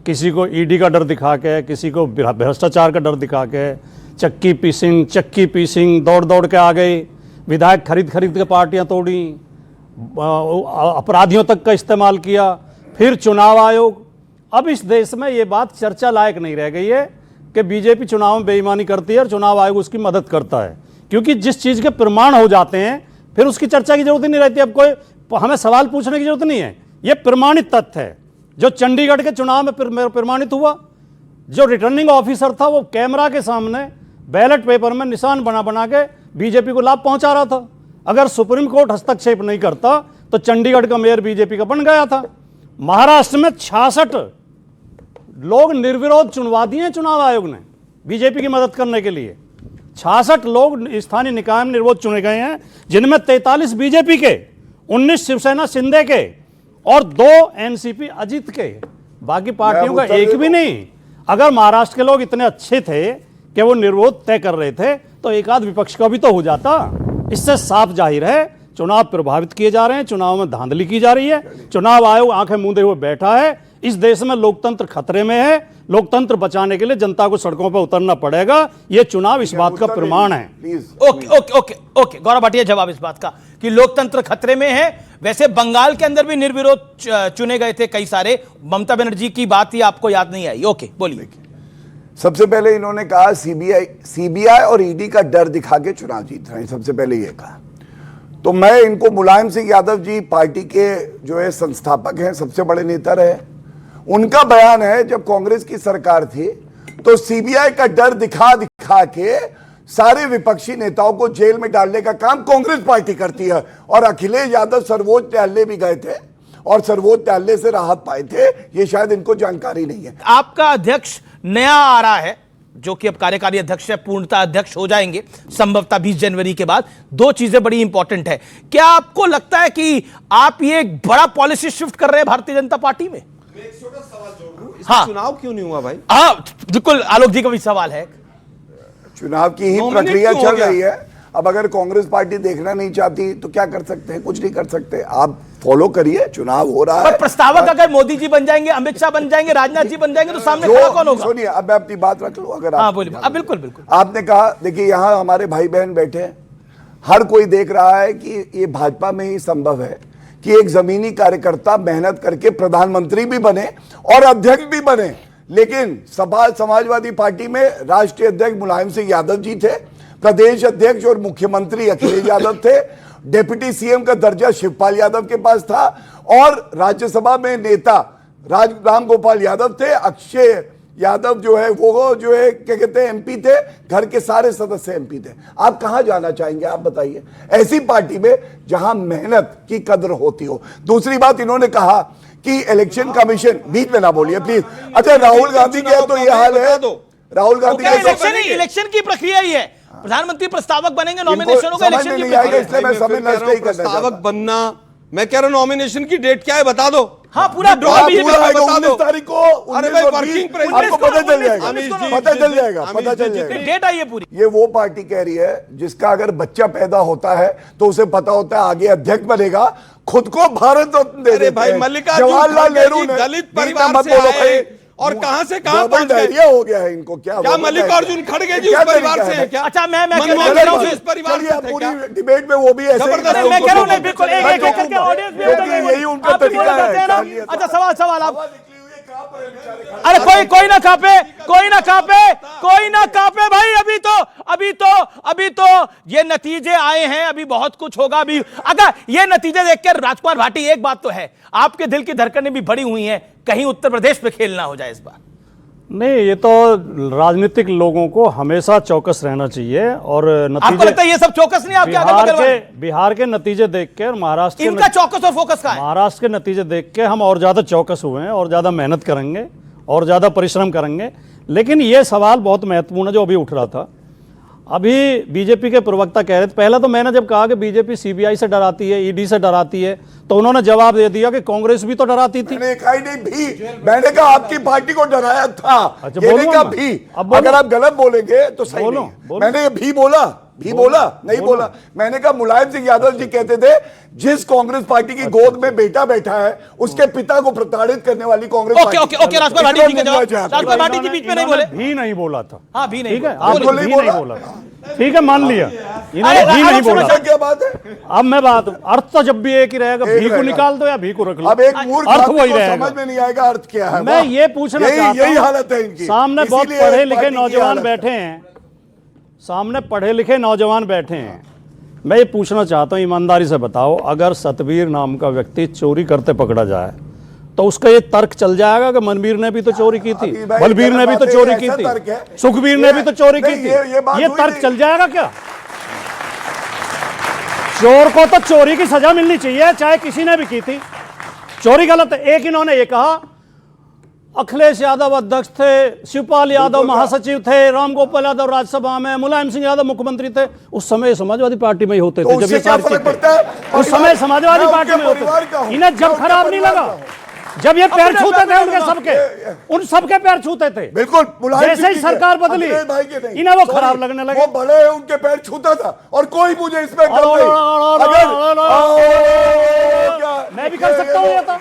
किसी को ईडी का डर दिखा के, किसी को भ्रष्टाचार का डर दिखा के, चक्की पीसिंग दौड़ दौड़ के आ गई, विधायक खरीद के पार्टियां तोड़ी, अपराधियों तक का इस्तेमाल किया, फिर चुनाव आयोग। अब इस देश में ये बात चर्चा लायक नहीं रह गई है कि बीजेपी चुनाव में बेईमानी करती है और चुनाव आयोग उसकी मदद करता है, क्योंकि जिस चीज़ के प्रमाण हो जाते हैं फिर उसकी चर्चा की जरूरत ही नहीं रहती। अब कोई हमें सवाल पूछने की जरूरत नहीं है, ये प्रमाणित तथ्य है। जो चंडीगढ़ के चुनाव में प्रमाणित हुआ, जो रिटर्निंग ऑफिसर था वो कैमरा के सामने बैलेट पेपर में निशान बना के बीजेपी को लाभ पहुंचा रहा था। अगर सुप्रीम कोर्ट हस्तक्षेप नहीं करता तो चंडीगढ़ का मेयर बीजेपी का बन गया था। महाराष्ट्र में 66 लोग निर्विरोध चुनवा दिए चुनाव आयोग ने बीजेपी की मदद करने के लिए। 66 लोग स्थानीय निकाय में निर्विरोध चुने गए हैं, जिनमें 43 बीजेपी के, 19 शिवसेना शिंदे के और 2 एनसीपी अजित के। बाकी पार्टियों का एक भी नहीं। अगर महाराष्ट्र के लोग इतने अच्छे थे कि वो निर्विरोध तय कर रहे थे तो एक आध विपक्ष का भी तो हो जाता। इससे साफ जाहिर है चुनाव प्रभावित किए जा रहे हैं, चुनाव में धांधली की जा रही है, चुनाव आयोग आंखें मूंदे हुए बैठा है। इस देश में लोकतंत्र खतरे में है, लोकतंत्र बचाने के लिए जनता को सड़कों पर उतरना पड़ेगा। ये चुनाव इस बात का प्रमाण है।
ओके गौरव भाटिया, जवाब इस बात का कि लोकतंत्र खतरे में है। वैसे बंगाल के अंदर भी निर्विरोध चुने गए थे कई सारे, ममता बनर्जी की बात ही आपको याद नहीं आई? ओके बोलिए।
सबसे पहले इन्होंने कहा सीबीआई और ईडी का डर दिखा के चुनाव जीत रहे हैं, सबसे पहले ये कहा। तो मैं इनको, मुलायम सिंह यादव जी पार्टी के जो है संस्थापक हैं, सबसे बड़े नेता रहे, उनका बयान है जब कांग्रेस की सरकार थी तो सीबीआई का डर दिखा के सारे विपक्षी नेताओं को जेल में डालने का काम कांग्रेस पार्टी करती है। और अखिलेश यादव सर्वोच्च न्यायालय भी गए थे और सर्वोच्च न्यायालय से राहत पाए थे, ये शायद इनको जानकारी नहीं है।
आपका अध्यक्ष नया आ रहा है, जो कि अब कार्यकारी अध्यक्ष है, पूर्णतः अध्यक्ष हो जाएंगे संभवतः 20 जनवरी के बाद। 2 चीजें बड़ी इंपॉर्टेंट है। क्या आपको लगता है कि आप ये एक बड़ा पॉलिसी शिफ्ट कर रहे हैं भारतीय जनता पार्टी में? हाँ,
चुनाव क्यों नहीं हुआ भाई?
हाँ बिल्कुल, आलोक जी का भी सवाल है।
चुनाव की ही प्रक्रिया चल रही है। अब अगर कांग्रेस पार्टी देखना नहीं चाहती तो क्या कर सकते हैं? कुछ नहीं कर सकते। आप फॉलो करिए, चुनाव हो रहा है।
प्रस्तावक अगर मोदी जी बन जाएंगे, अमित शाह बन जाएंगे, राजनाथ जी बन जाएंगे तो सामने खड़ा कौन होगा?
सुनिए, अब मैं अपनी बात रख लूं। अगर
हाँ बोलिए। बिल्कुल बिल्कुल।
आपने कहा, देखिए यहां हमारे भाई बहन बैठे हैं, हर कोई देख रहा है कि ये भाजपा में ही संभव है कि एक जमीनी कार्यकर्ता मेहनत करके प्रधानमंत्री भी बने और अध्यक्ष भी बने। लेकिन समाजवादी पार्टी में राष्ट्रीय अध्यक्ष मुलायम सिंह यादव जी थे, प्रदेश अध्यक्ष और मुख्यमंत्री अखिलेश यादव थे, डिप्टी सीएम का दर्जा शिवपाल यादव के पास था और राज्यसभा में नेता राम गोपाल यादव थे। अक्षय यादव जो है वो जो है क्या कहते हैं एमपी थे, घर के सारे सदस्य एमपी थे। आप कहां जाना चाहेंगे? आप बताइए, ऐसी पार्टी में जहां मेहनत की कदर होती हो। दूसरी बात, इन्होंने कहा कि इलेक्शन कमीशन, बीच में ना बोलिए प्लीज। अच्छा, राहुल गांधी के तो ये हाल है, राहुल गांधी
इलेक्शन की प्रक्रिया ही है, प्रधानमंत्री प्रस्तावक बनेंगे, नॉमिनेशन होगा, इलेक्शन की प्रक्रिया।
इसलिए मैं समय नष्ट नहीं करना चाहता।
प्रस्तावक बनना, मैं कह रहा हूं नॉमिनेशन की डेट क्या है बता दो।
हाँ पूरा
19 तारीख को। अरे भाई, वर्किंग आपको पता चल जाएगा, पता चल जाएगा।
डेट आई है पूरी।
ये वो पार्टी कह रही है जिसका अगर बच्चा पैदा होता है तो उसे पता होता है आगे अध्यक्ष बनेगा, खुद को भारत रत्न दे देते
भाई,
हैं।
मल्लिकार्जुन
जवाहरलाल नेहरू ने
दलित परिवार से आए और कहां से कहां पहुंच गए?
हो गया है इनको। क्या
मल्लिकार्जुन खड़गे जी उस परिवार से है क्या?
अच्छा, मैं
मनमोहन सिंह इस परिवार से थे क्या?
डिबेट में वो भी ऐसे
मैं कह रहा हूं बिल्कुल एक करके ऑडियंस भी
यही उनका तरीका है।
अच्छा, सवाल आप। अरे कोई ना कांपे भाई। अभी तो ये नतीजे आए हैं, अभी बहुत कुछ होगा। अभी अगर ये नतीजे देखकर राजकुमार भाटी, एक बात तो है, आपके दिल की धड़कनें भी बढ़ी हुई हैं, कहीं उत्तर प्रदेश पे खेल ना हो जाए इस बार।
नहीं, ये तो राजनीतिक लोगों को हमेशा चौकस रहना चाहिए और
आपको
नतीजे
लगता है ये सब चौकस नहीं आपके अगल बगल वाले?
बिहार के नतीजे देख के और महाराष्ट्र के
इनका चौकस और फोकस का है।
महाराष्ट्र के नतीजे देख के हम और ज्यादा चौकस हुए हैं और ज्यादा मेहनत करेंगे और ज्यादा परिश्रम करेंगे। लेकिन ये सवाल बहुत महत्वपूर्ण है जो अभी उठ रहा था। अभी बीजेपी के प्रवक्ता कह रहे थे, पहला तो मैंने जब कहा कि बीजेपी सीबीआई से डराती है, ईडी से डराती है, तो उन्होंने जवाब दे दिया कि कांग्रेस भी तो डराती थी।
मैंने कहा ही नहीं भी, मैंने कहा आपकी पार्टी को डराया था।
अच्छा,
मैंने
बोलूं
कहा
मैं?
भी,
अब बोलूं?
अगर आप गलत बोलेंगे तो सही
बोलूं?
नहीं है।
बोलूं?
मैंने भी बोला, भी बोला नहीं बोला। मैंने कहा मुलायम सिंह यादव जी कहते थे जिस कांग्रेस पार्टी की गोद में बेटा बैठा है उसके पिता को प्रताड़ित करने वाली Congress
okay okay okay, Rajpal Bhati ji के जवाब, राजपाल भाटी जी बीच में नहीं बोले।
भी नहीं बोला था।
हाँ, भी नहीं
ठीक है,
बोला।
आपने भी नहीं बोला। ठीक है, मान लिया, इन्होंने भी नहीं बोला।
क्या बात है?
अब मैं बात, अर्थ तो जब भी एक ही रहेगा, भी को निकाल दो या भी को रख लो।
अब एक मूर्ख
अर्थ
आदमी
वही
को
रहेगा।
समझ में नहीं आएगा अर्थ क्या है।
मैं ये पूछना चाहता हूं,
यही हालत है इनकी।
सामने बहुत
इसीलिए
पढ़े लिखे
पार्टी की
नौजवान
हालत है।
बैठे हैं, सामने पढ़े लिखे नौजवान बैठे हैं। मैं ये पूछना चाहता हूं, ईमानदारी से बताओ, अगर सतवीर नाम का व्यक्ति चोरी करते पकड़ा जाए तो उसका ये तर्क चल जाएगा कि मनवीर ने भी तो चोरी की थी, बलबीर ने भी तो चोरी की थी, सुखबीर ने भी तो चोरी की थी, ये तर्क चल जाएगा क्या? चोर को तो चोरी की सजा मिलनी चाहिए, चाहे किसी ने भी की थी। चोरी गलत है। एक इन्होंने ये कहा, अखिलेश यादव अध्यक्ष थे, शिवपाल यादव महासचिव थे, रामगोपाल यादव राज्यसभा में, मुलायम सिंह यादव मुख्यमंत्री थे। उस समय समाजवादी पार्टी में ही होते थे जब ये सारी चीजें, उस समय समाजवादी पार्टी में होते थे। इन्हें जब खराब नहीं लगा, जब ये पैर छूते थे उनके सबके, उन सबके पैर छूते थे।
बिल्कुल,
जैसे ही सरकार बदली इन्हें वो खराब लगने लगे।
वो बड़े हैं, उनके पैर छूता था और कोई मुझे इसमें
मैं भी कर सकता हूँ ये तो,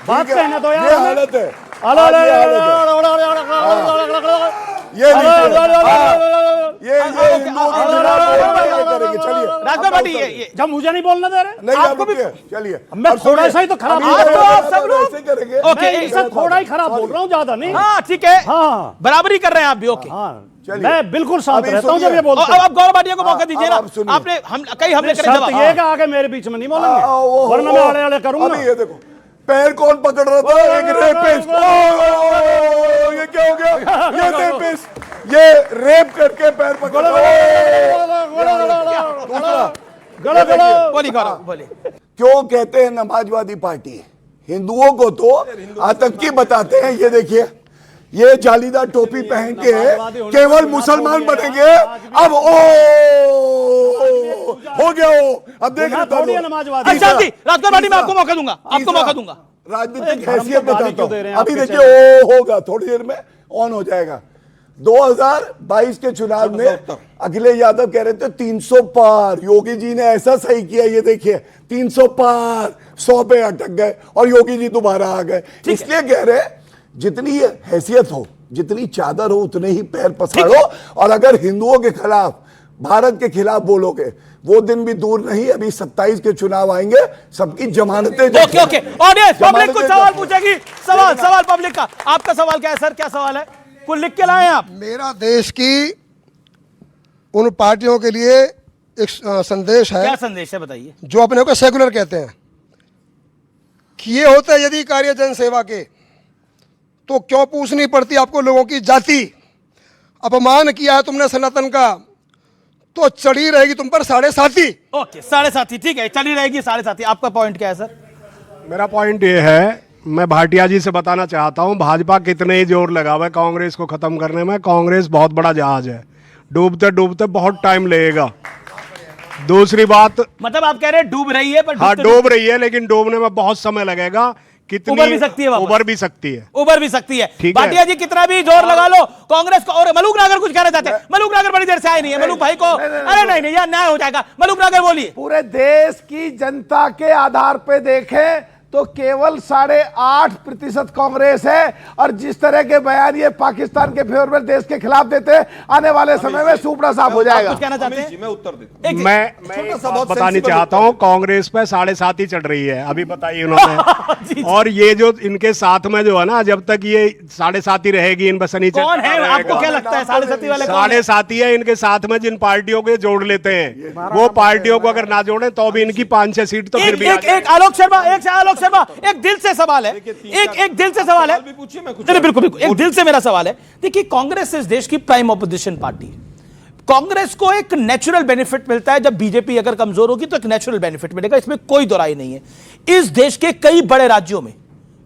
बात कहने दो यार।
ये हालत है।
राजपाल भाटी ये
जब मुझे नहीं बोलना दे रहे,
नहीं
आपको भी
चलिए,
मैं थोड़ा सा ही तो खराब
आज तो आप सब लोग
करेंगे।
ओके,
मैं इससे थोड़ा ही खराब बोल रहा हूँ, ज्यादा नहीं।
हाँ ठीक है,
हाँ
बराबरी कर रहे हैं आप भी। ओके,
हाँ, मैं बिल्कुल शांत रहता हूँ जब ये
और
बोलते
अब गौरव भाटिया को मौका दीजिए ना।
अब सुनिए।
आपने कई हमले करे
शर्त
जवाब।
ये कि आगे मेरे बीच में नहीं बोलेंगे, वरना मैं अड़े अड़े करूंगा।
अभी ये देखो, पैर कौन पकड़ रहा था? एक रेपिस्ट। ये क्या हो गया? ये रेपिस्ट, ये रेप करके पैर पकड़ रहा है।
बोली गौरव, बोली।
क्यों कहते हैं समाजवादी पार्टी? हिंदुओं को तो आतंकी बताते हैं। ये देखिए, ये जालीदार टोपी पहन के केवल मुसलमान बनेंगे। अब हो गया हो, अब देख
अच्छा जी, राजपाल भाटी मैं आपको मौका दूंगा, आपको मौका दूंगा।
राजनीतिक हैसियत बताता हूं। अभी देखिए ओ होगा, थोड़ी देर में ऑन हो जाएगा। 2022 के चुनाव में अखिलेश यादव कह रहे थे 300 पार, योगी जी ने ऐसा सही किया। ये देखिए 300 पार, 100 पे अटक गए और योगी जी दोबारा आ गए। इसलिए कह रहे जितनी हैसियत हो, जितनी चादर हो, उतने ही पैर पसारो। और अगर हिंदुओं के खिलाफ, भारत के खिलाफ बोलोगे, वो दिन भी दूर नहीं। अभी 27 के चुनाव आएंगे, सबकी जमानतें।
ओके ओके, ऑडियंस पब्लिक कुछ सवाल पूछेगी। सवाल पब्लिक का। आपका सवाल क्या है सर? क्या सवाल है? कुछ लिख के लाए आप?
मेरा देश की उन पार्टियों के लिए एक संदेश है।
क्या संदेश है बताइए?
जो अपने को सेकुलर कहते हैं, किए होते यदि कार्य जन सेवा के, तो क्यों पूछनी पड़ती आपको लोगों की जाति? अपमान किया है तुमने सनातन का, तो चढ़ी रहेगी तुम पर 7.5।
ओके, 7.5, ठीक है, चली रहेगी 7.5। आपका पॉइंट क्या है सर?
मेरा पॉइंट ये है, मैं भाटिया जी से बताना चाहता हूं, भाजपा कितने ही जोर लगा हुआ है कांग्रेस को खत्म करने में। कांग्रेस बहुत बड़ा जहाज है, डूबते डूबते बहुत टाइम लगेगा। दूसरी बात,
मतलब आप कह रहे हैं डूब रही है, पर
हाँ डूब रही है, लेकिन डूबने में बहुत समय लगेगा। कितनी
उबर भी सकती है,
उबर भी सकती है,
उबर भी सकती है।
ठीक है।
भाटिया जी कितना भी जोर लगा लो कांग्रेस को। और मलूक नागर कुछ कहना चाहते हैं? मलूक नागर बड़ी देर से आए नहीं है। मलूक भाई को अरे नहीं यार, न्याय हो जाएगा। मलूक नागर बोलिए।
पूरे देश की जनता के आधार पे देखें तो केवल 8.5% कांग्रेस है। और जिस तरह के बयान ये पाकिस्तान के फेवर में देश के खिलाफ देते हैं, आने वाले समय में सुपड़ा साफ हो जाएगा।
कुछ कहना चाहते हैं?
मैं उत्तर देता हूं।
मैं बतानी चाहता हूं, कांग्रेस पे 7.5 ही चढ़ रही है, अभी बताइए उन्होंने। और ये जो इनके साथ में जो है ना, जब तक ये 7.5 ही रहेगी, इन पर शनिचर
कौन है? आपको क्या लगता है 7.5 वाले?
7.5 है इनके साथ में, जिन पार्टियों को जोड़ लेते हैं। वो पार्टियों को अगर ना जोड़े तो भी इनकी 5-6 सीट तो फिर भी
एक आलोक शर्मा शर्मा, एक दिल से सवाल है, एक दिल से सवाल है, बिल्कुल बिल्कुल एक दिल से मेरा सवाल है। देखिए, कांग्रेस इस देश की प्राइम ऑपोजिशन पार्टी है। कांग्रेस को एक नेचुरल बेनिफिट मिलता है, जब बीजेपी अगर कमजोर होगी तो एक नेचुरल बेनिफिट मिलेगा, इसमें कोई दो राय नहीं है। इस देश के कई बड़े राज्यों में,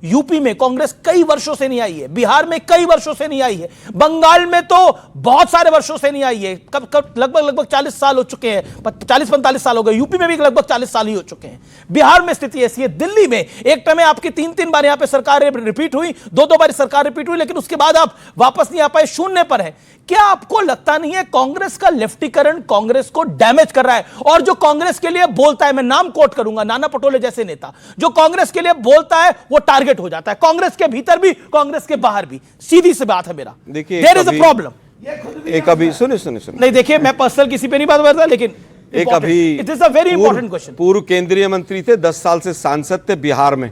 यूपी में कांग्रेस कई वर्षों से नहीं आई है, बिहार में कई वर्षों से नहीं आई है, बंगाल में तो बहुत सारे वर्षों से नहीं आई है, कब लगभग 40 साल हो चुके हैं, 40-45 साल हो गए। यूपी में भी लगभग 40 साल ही हो चुके हैं। बिहार में स्थिति ऐसी है। दिल्ली में एक टाइम में आपकी 3-3 बार यहां पे सरकार रिपीट हुई, 2-2 बार सरकार रिपीट हुई, लेकिन उसके बाद आप वापस नहीं आ पाए, शून्य पर है। क्या आपको लगता नहीं है कांग्रेस का लेफ्टीकरण कांग्रेस को डैमेज कर रहा है? और जो कांग्रेस के लिए बोलता है, मैं नाम कोट करूंगा, नाना पटोले जैसे नेता, जो कांग्रेस के लिए बोलता है वो टारगेट हो जाता है, कांग्रेस के भीतर भी, कांग्रेस के बाहर भी। सीधी सी बात है मेरा।
देखिए,
देयर इज अ प्रॉब्लम।
एक अभी सुने
नहीं, देखिए, मैं पर्सनल किसी पे नहीं बात करता, लेकिन
एक अभी
it is a very important question.
पूर्व केंद्रीय मंत्री थे, 10 साल से सांसद थे बिहार में।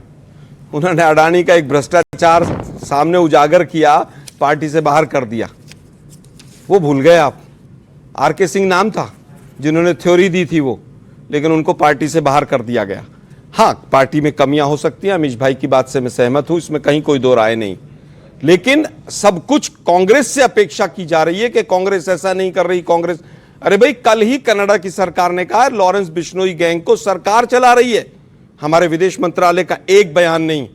उन्होंने अडानी का एक भ्रष्टाचार सामने उजागर किया, पार्टी से बाहर कर दिया। वो भूल गए आप। आरके सिंह नाम था जिन्होंने थ्योरी दी थी वो, लेकिन उनको पार्टी से बाहर कर दिया गया। हाँ, पार्टी में कमियां हो सकती हैं, अमीश भाई की बात से मैं सहमत हूं, इसमें कहीं कोई दो राय नहीं, लेकिन सब कुछ कांग्रेस से अपेक्षा की जा रही है कि कांग्रेस ऐसा नहीं कर रही। कांग्रेस, अरे भाई, कल ही कनाडा की सरकार ने कहा लॉरेंस बिश्नोई गैंग को सरकार चला रही है, हमारे विदेश मंत्रालय का एक बयान नहीं,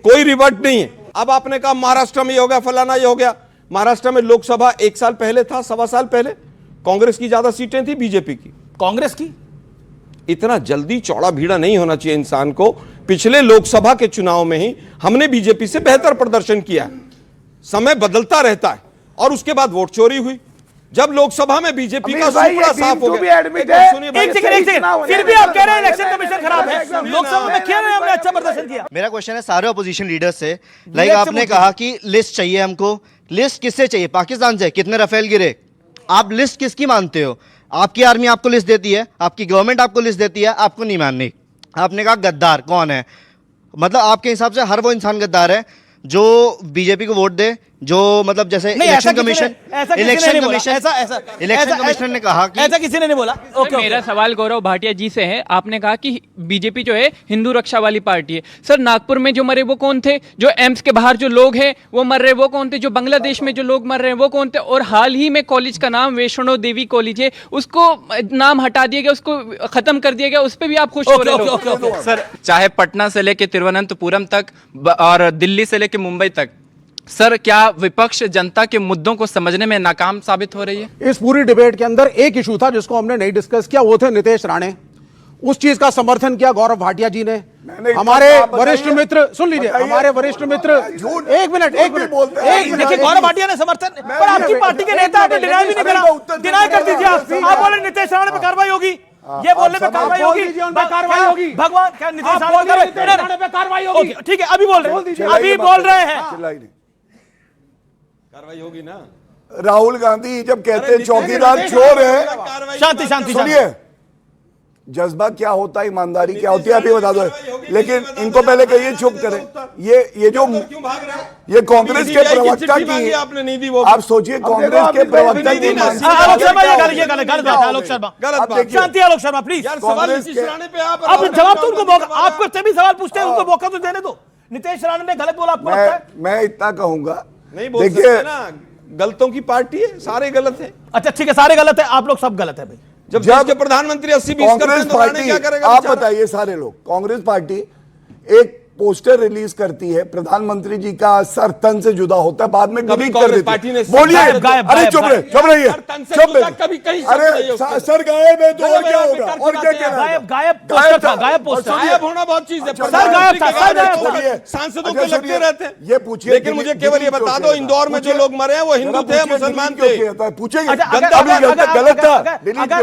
कोई रिवर्ट नहीं है। अब आपने कहा महाराष्ट्र में ये हो गया, फलाना ये हो गया। महाराष्ट्र में लोकसभा 1 साल पहले था, 1.25 साल पहले कांग्रेस की ज्यादा सीटें थी बीजेपी की।
कांग्रेस की
इतना जल्दी चौड़ा भीड़ा नहीं होना चाहिए इंसान को। पिछले लोकसभा के चुनाव में ही हमने बीजेपी से बेहतर प्रदर्शन किया है। समय बदलता रहता है, और उसके बाद वोट चोरी हुई। जब लोकसभा में बीजेपी का सुपड़ा साफ हो गया।
एक सेकंड, फिर भी आप कह रहे हैं इलेक्शन कमीशन खराब है, लोकसभा में खेल रहे हैं, हमने अच्छा प्रदर्शन किया।
मेरा क्वेश्चन है सारे अपोजिशन लीडर से, लाइक आपने कहा कि लिस्ट चाहिए हमको, लिस्ट किससे चाहिए? पाकिस्तान से? कितने राफेल गिरे? आप लिस्ट किसकी मानते हो? आपकी आर्मी आपको लिस्ट देती है, आपकी गवर्नमेंट आपको लिस्ट देती है, आपको नहीं माननी। आपने कहा गद्दार कौन है? मतलब आपके हिसाब से हर वो इंसान गद्दार है जो बीजेपी को वोट दे, जो मतलब जैसे इलेक्शन कमीशन ने कहा कि
ऐसा किसी ने नहीं बोला।
मेरा सवाल गौरव भाटिया जी से है। आपने कहा कि बीजेपी जो है हिंदू रक्षा वाली पार्टी है। सर, नागपुर में जो मरे वो कौन थे? जो एम्स के बाहर जो लोग हैं वो मर रहे वो कौन थे? जो बांग्लादेश में जो लोग मर रहे हैं वो कौन थे? और हाल ही में कॉलेज का नाम वैष्णो देवी कॉलेज है, उसको नाम हटा दिया गया, उसको खत्म कर दिया गया, उस पर भी आप खुश हो रहे हो?
सर, चाहे पटना से लेके तिरुवनंतपुरम तक और दिल्ली से लेके मुंबई तक, सर क्या विपक्ष जनता के मुद्दों को समझने में नाकाम साबित हो रही है?
इस पूरी डिबेट के अंदर एक इशू था जिसको हमने नहीं डिस्कस किया, वो थे नीतीश राणे। उस चीज का समर्थन किया गौरव भाटिया जी ने। हमारे वरिष्ठ मित्र, सुन लीजिए, हमारे वरिष्ठ मित्र, एक मिनट
देखिए, गौरव भाटिया ने समर्थन, पर आपकी पार्टी के नेता आपने डिनाई भी नहीं करा, डिनाई कर दीजिए। आप बोले नीतीश राणे पे कार्रवाई होगी, ये बोलने पे कार्रवाई होगी,
कार्रवाई होगी।
भगवान, क्या नीतीश राणे पे कार्रवाई होगी? ठीक है, अभी बोल रहे हैं,
कार्रवाई होगी ना।
राहुल गांधी जब कहते हैं चौकीदार चोर है,
शांति शांति,
सुनिए, जज्बा क्या होता है, ईमानदारी क्या होती है, अभी बता दो। लेकिन इनको पहले कहिए चुप करें। ये जो ये कांग्रेस के प्रवक्ता की,
आपने नहीं दी वो,
आप सोचिए कांग्रेस के प्रवक्ता की
आलोक शर्मा, ये गलत बात है। आलोक शर्मा, शांति। आलोक शर्मा प्लीज, अब जवाब तो उनको मौका, आपको सभी सवाल पूछते हैं, उनको मौका तो देने दो। नीतीश राणे ने गलत बोला, आपको लगता है?
मैं इतना कहूंगा,
नहीं बोल सकते ना, गलतों की पार्टी है, सारे गलत है।
अच्छा ठीक है, सारे गलत है, आप लोग सब गलत है भाई।
जब देश के प्रधानमंत्री 80-20
कांग्रेस पार्टी, क्या करेगा? आप बताइए, सारे लोग, कांग्रेस पार्टी एक पोस्टर रिलीज करती है, प्रधानमंत्री जी का सर तन से जुदा होता है, बाद में डिलीट कर देती है। बोलिए, अरे चुप रहिए, चुप रहिए। अरे सर गायब है तो और क्या होगा? और क्या कह रहा है?
गायब पोस्टर,
गायब होना बहुत चीज है।
सर गायब था,
सांसदों को लगते रहते हैं।
ये पूछिए,
लेकिन मुझे केवल ये बता दो, इंदौर में जो लोग मरे हैं वो हिंदू थे, मुसलमान थे?
पूछेंगे
गलत था।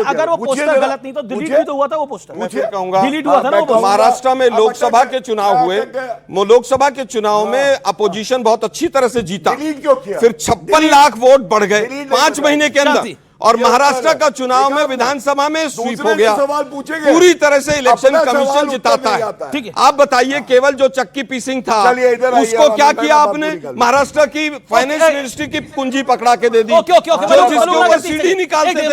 अगर वो पोस्टर गलत नहीं तो डिलीट भी तो हुआ था वो पोस्टर।
मैं फिर कहूंगा,
डिलीट हुआ था ना।
महाराष्ट्र में लोकसभा के चुनाव हुए, लोकसभा के चुनाव में अपोजिशन बहुत अच्छी तरह से जीता, फिर 56 लाख वोट बढ़ गए 5 महीने के अंदर। और महाराष्ट्र का चुनाव में विधानसभा में स्वीप हो गया,
सवाल पूछेंगे,
पूरी तरह से इलेक्शन
अपना
कमीशन
सवाल
जिताता
उत्तर नहीं
है।
आता है।
ठीक है।
आप बताइए, केवल जो चक्की पीसिंग था
चलिए इधर आइए,
उसको क्या
मैं
किया
बात
आपने?
पूरी कर लूं।
महाराष्ट्र की फाइनेंस मिनिस्ट्री की कुंजी पकड़ा के दे दी।
ओके ओके ओके,
जो जिसके ऊपर सीढ़ी निकालते थे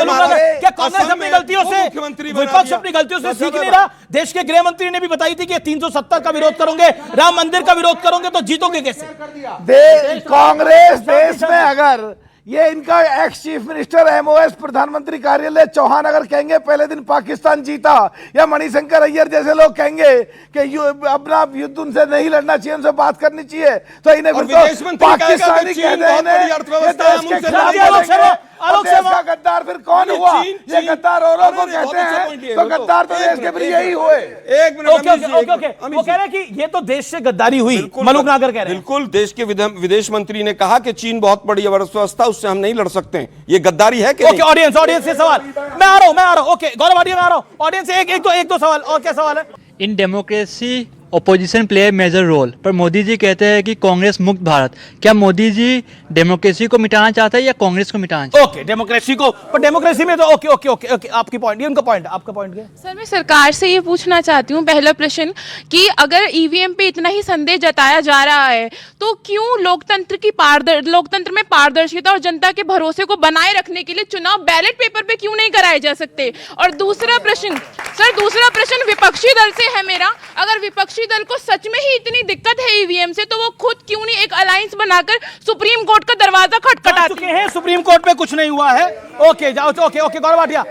क्या कांग्रेस अपनी गलतियों से,
मुख्यमंत्री बना
विपक्ष
दिया।
अपनी गलतियों से सीख नहीं रहा? देश के गृह मंत्री ने भी बताई थी कि 370 का विरोध करोगे, राम मंदिर का विरोध करोगे तो जीतोगे कैसे?
कांग्रेस देश में अगर ये इनका एक्स चीफ मिनिस्टर एमओएस प्रधानमंत्री कार्यालय चौहान अगर कहेंगे पहले दिन पाकिस्तान जीता, या मणिशंकर अय्यर जैसे लोग कहेंगे कि अपना युद्ध उनसे नहीं लड़ना चाहिए, उनसे बात करनी चाहिए, तो इन्हें फिर तो पाकिस्तानी कहते हैं। का गद्दार फिर कौन हुआ? ये गद्दार औरों को कहते हैं, तो गद्दार तो देश के फिर यही हुए।
एक मिनट,
वो कह रहे हैं कि ये तो देश से गद्दारी हुई, मलूक नागर कह रहे हैं।
बिल्कुल, देश के विदेश मंत्री ने कहा कि चीन बहुत बड़ी अर्थव्यवस्था, उससे हम नहीं लड़ सकते हैं। ये गद्दारी है कि
ओके, ऑडियंस से सवाल, मैं आ रहा हूं। ओके गौरव आर्य, मैं आ रहा हूं। ऑडियंस से एक दो सवाल। और क्या सवाल है?
In democracy opposition play major role, पर मोदी जी कहते हैं कि कांग्रेस मुक्त भारत। क्या मोदी जी डेमोक्रेसी को मिटाना चाहते हैं या कांग्रेस को मिटाना चाहते हैं?
ओके, डेमोक्रेसी को, पर डेमोक्रेसी में तो ओके आपकी पॉइंट, ये उनका पॉइंट, आपका पॉइंट क्या?
सर मैं सरकार से ये पूछना चाहती हूँ, पहला प्रश्न, कि अगर ईवीएम पे इतना ही संदेह जताया जा रहा है तो क्यों लोकतंत्र में पारदर्शिता और जनता के भरोसे को बनाए रखने के लिए चुनाव बैलेट पेपर पे क्यों नहीं कराए जा सकते? और दूसरा प्रश्न विपक्षी दल से है मेरा, अगर विपक्षी दल को सच में ही इतनी दिक्कत है ईवीएम से, तो वो खुद क्यों नहीं एक अलायंस बनाकर सुप्रीम कोर्ट का दरवाजा खटखटाते
हैं? सुप्रीम कोर्ट में कुछ नहीं हुआ है। ओके जाओ, ओके गौरव भाटिया,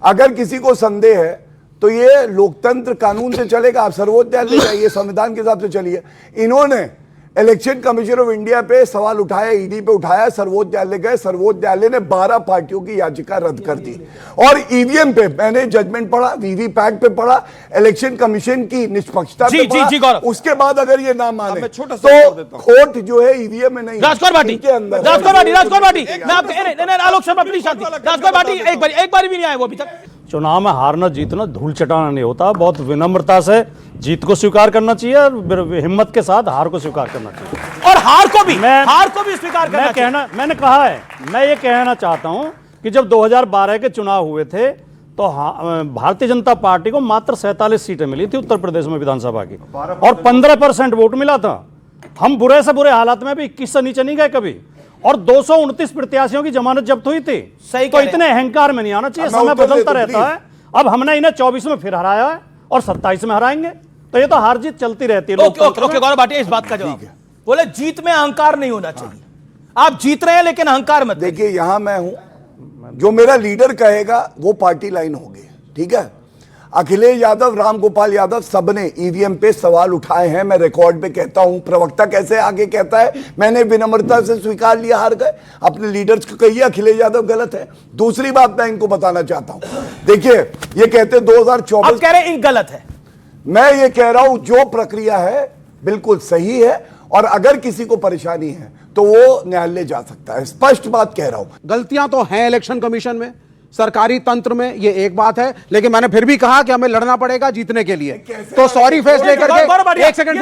अगर किसी को संदेह है तो ये लोकतंत्र कानून से चलेगा, आप सर्वोच्च न्यायालय जाइए, संविधान के हिसाब से चलिए। इन्होंने इलेक्शन कमीशन ऑफ इंडिया पे सवाल उठाया, ईडी पे उठाया, सर्वोच्च न्यायालय गए, सर्वोच्च न्यायालय ने 12 पार्टियों की याचिका रद्द कर दी। और ईवीएम पे मैंने जजमेंट पढ़ा, वीवीपैट पे पढ़ा, इलेक्शन कमिशन की निष्पक्षता पे पढ़ा। उसके बाद अगर ये ना माने तो खोट जो है ईवीएम में नहीं,
राजकौर भाटी के अंदर। राजकौर भाटी, आलोक शर्मा प्लीज शांति। राजकौर भाटी एक बार भी नहीं आए वो अभी तक।
चुनाव में हारना जीतना धूल चटाना नहीं होता, बहुत विनम्रता से जीत को स्वीकार करना चाहिए और हिम्मत के साथ हार को स्वीकार करना चाहिए,
और हार को भी स्वीकार करना चाहिए।
मैंने कहा है, मैं ये कहना चाहता हूं कि जब 2012 के चुनाव हुए थे तो भारतीय जनता पार्टी को मात्र 47 सीटें मिली थी उत्तर प्रदेश में विधानसभा की, और 15% वोट मिला था। हम बुरे से बुरे हालात में भी 21 से नीचे नहीं गए कभी, और 229 प्रत्याशियों की जमानत जब्त हुई थी।
सही
तो इतने अहंकार में नहीं आना चाहिए, समय बदलता रहता है। अब हमने इन्हें 24 में फिर हराया है और 27 में हराएंगे, तो ये तो हार जीत चलती रहती है।
ओके गौरव भाटिया, इस बात का जवाब बोले, जीत में अहंकार नहीं होना चाहिए। आप जीत रहे हैं लेकिन अहंकार मत।
देखिए यहां मैं हूं, जो मेरा लीडर कहेगा वो पार्टी लाइन होगी, ठीक है। अखिलेश यादव, रामगोपाल यादव सबने ईवीएम पे सवाल उठाए हैं, मैं रिकॉर्ड पे कहता हूं। प्रवक्ता कैसे आगे कहता है, मैंने विनम्रता से स्वीकार लिया, हार गए। अपने लीडर्स को कहिए अखिलेश यादव गलत है। दूसरी बात मैं इनको बताना चाहता हूं, देखिए ये कहते 2024
आप कह रहे हैं गलत है,
मैं ये कह रहा हूं जो प्रक्रिया है बिल्कुल सही है, और अगर किसी को परेशानी है तो वो न्यायालय जा सकता है, स्पष्ट बात कह रहा हूं।
गलतियां तो हैं इलेक्शन कमीशन में, सरकारी तंत्र में, ये एक बात है, लेकिन मैंने फिर भी कहा कि हमें लड़ना पड़ेगा जीतने के लिए। तो सॉरी फेस लेकर के एक सेकंड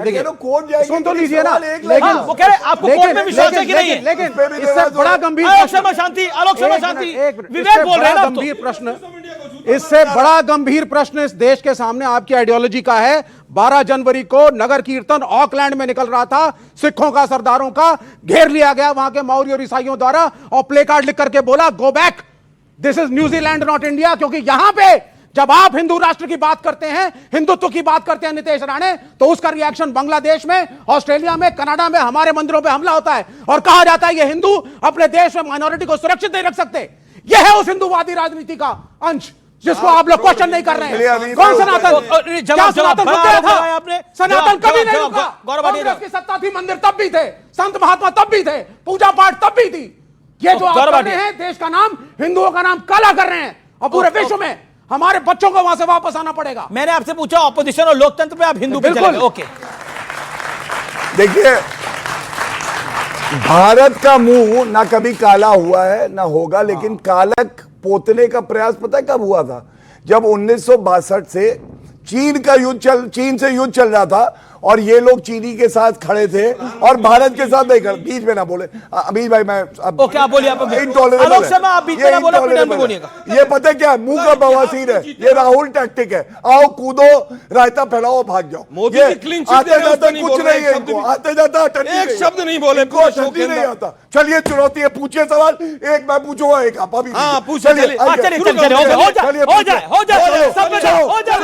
देखिए, सुन तो लीजिए ना। लेकिन
वो कह रहे आपको कोर्ट में विश्वास है कि नहीं है?
लेकिन इससे बड़ा गंभीर
विवेक बोल रहे हैं
गंभीर प्रश्न, इससे बड़ा गंभीर प्रश्न इस देश के सामने आपकी आइडियोलॉजी का है। 12 जनवरी को नगर कीर्तन ऑकलैंड में निकल रहा था, सिखों का, सरदारों का घेर लिया गया वहां के मौर्य और ईसाइयों द्वारा, और प्ले कार्ड लिख करके बोला go back, this is New Zealand not India. क्योंकि यहां पे जब आप हिंदू राष्ट्र की बात करते हैं, हिंदुत्व की बात करते हैं नीतीश राणे, तो उसका रिएक्शन बांग्लादेश में, ऑस्ट्रेलिया में, कनाडा में हमारे मंदिरों पे हमला होता है और कहा जाता है ये हिंदू अपने देश में माइनॉरिटी को सुरक्षित नहीं रख सकते। यह है उस हिंदुवादी राजनीति का अंश जिसको आप लोग क्वेश्चन नहीं कर रहे हैं। कौन सनातन? क्या सनातन रुक गया था? सनातन कभी नहीं रुका। कांग्रेस की सत्ता थी, मंदिर तब भी थे, संत महात्मा तब भी थे, पूजा पाठ तब भी थी। ये जो आप कर रहे हैं, देश का नाम, हिंदुओं का नाम काला कर रहे हैं, और पूरे विश्व में हमारे बच्चों को वहां से वापस आना पड़ेगा।
मैंने आपसे पूछा ऑपोजिशन और लोकतंत्र पे, आप हिंदू पे चले गए। ओके,
देखिए भारत का मुंह ना कभी काला हुआ है ना होगा, लेकिन कालक पोतने का प्रयास पता है कब हुआ था? जब 1962 से चीन से युद्ध चल रहा था, और ये लोग चीनी के साथ खड़े थे और भारत के साथ नहीं खड़े। बीच में ना बोले अमीर भाई, मैं
ओके आप बोलिए, आप
इनटॉलरेबल
आलोक शर्मा आप बीच में ना बोले, अपने टाइम पे बोलिएगा।
ये पता है क्या, मुंह का बवासीर है ये, राहुल टैक्टिक है, आओ कूदो रायता फैलाओ भाग जाओ।
मोदी
ये
जी क्लीन चिट
आते जाते कुछ नहीं है इनको, आते जाता
एक शब्द नहीं बोले,
ठंडी नहीं आता। चलिए चुनौती है, पूछिए सवाल, एक मैं पूछूंगा एक आप अभी।
हाँ पूछिए,
चलिए हो जाए सब में जाओ, हो जाए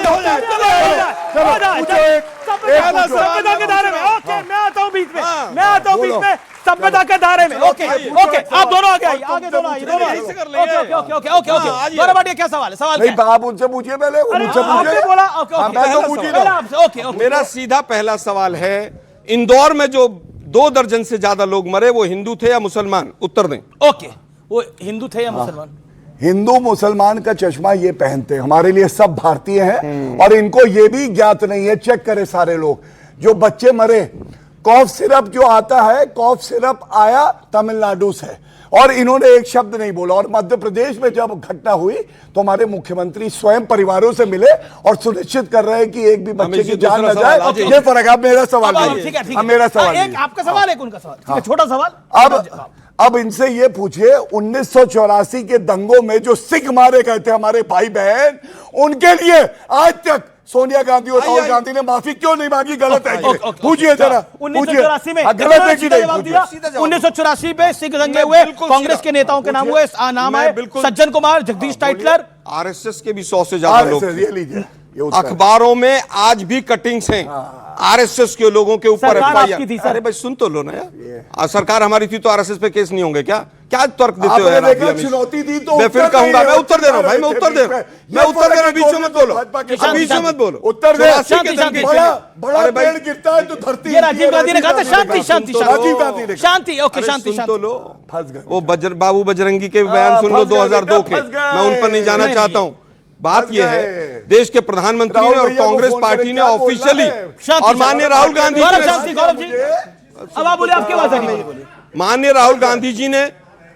सभ्यता के दायरे में। ओके मैं आता हूं बीच में, मैं आता हूं बीच में, सभ्यता के दायरे में। ओके ओके आप दोनों आगे आइए, आगे दोनों आइए, दोनों आइए। Okay okay okay okay okay Gaurav Bhatia क्या सवाल है? सवाल क्या है?
आप उनसे पूछिए पहले, मुझसे
आपने
पूछिए।
बोला ओके
हाँ,
ओके
मैं तो पूछ ही रहा हूं।
आपसे। ओके ओके
मेरा सीधा पहला सवाल है, इंदौर में जो 2 दर्जन से ज्यादा लोग मरे वो हिंदू थे या मुसलमान? उत्तर दें।
ओके, वो हिंदू थे या मुसलमान?
हिंदू मुसलमान का चश्मा ये पहनते हैं, हमारे लिए सब भारतीय हैं और इनको ये भी ज्ञात नहीं है, चेक करें सारे लोग, जो बच्चे मरे, कॉफ सिरप जो आता है, कॉफ सिरप आया तमिलनाडु से और इन्होंने एक शब्द नहीं बोला। और मध्य प्रदेश में जब घटना हुई तो हमारे मुख्यमंत्री स्वयं परिवारों से मिले और सुनिश्चित कर रहे हैं कि एक भी बच्चे की जान न जाए। ये फर्क है। मेरा सवाल मेरा सवाल
एक आपका सवाल, एक उनका सवाल, छोटा सवाल।
अब इनसे ये पूछिए, 1984 के दंगों में जो सिख मारे गए थे हमारे भाई बहन, उनके लिए आज तक सोनिया गांधी और राहुल गांधी ने माफी क्यों नहीं मांगी? गलत है, पूछिए जरा।
1984 में
गलत है कि नहीं?
1984 में सिख दंगे हुए, कांग्रेस के नेताओं के नाम हुए, नाम आए सज्जन कुमार, जगदीश टाइटलर,
आरएसएस के भी 100 से ज्यादा लोग थे। अखबारों में आज भी कटिंग्स हैं आरएसएस के लोगों के ऊपर। अरे भाई सुन तो लो ना यार, सरकार हमारी थी तो आरएसएस पे केस नहीं होंगे क्या? क्या तर्क देते हो यार?
चुनौती दी तो
मैं फिर कहूंगा, मैं उत्तर दे रहा हूं भाई, मैं उत्तर दे रहा हूं, मैं उत्तर दे रहा हूं, बीच में मत बोलो, बीच में मत बोलो,
उत्तर दे।
बड़ा
पेड़ गिरता है तो धरती,
ये राजीव गांधी ने कहा था शांति शांति शांति शांति। ओके शांति
सुन तो लो, वो बाबू बजरंगी के बयान सुन लो 2002 के, मैं उन पर नहीं जाना चाहता हूं। बात यह है, देश के प्रधानमंत्री ने और कांग्रेस पार्टी ने ऑफिशियली और माननीय राहुल गांधी जी,
अब आप बोले, आपके बात है,
माननीय राहुल गांधी जी ने,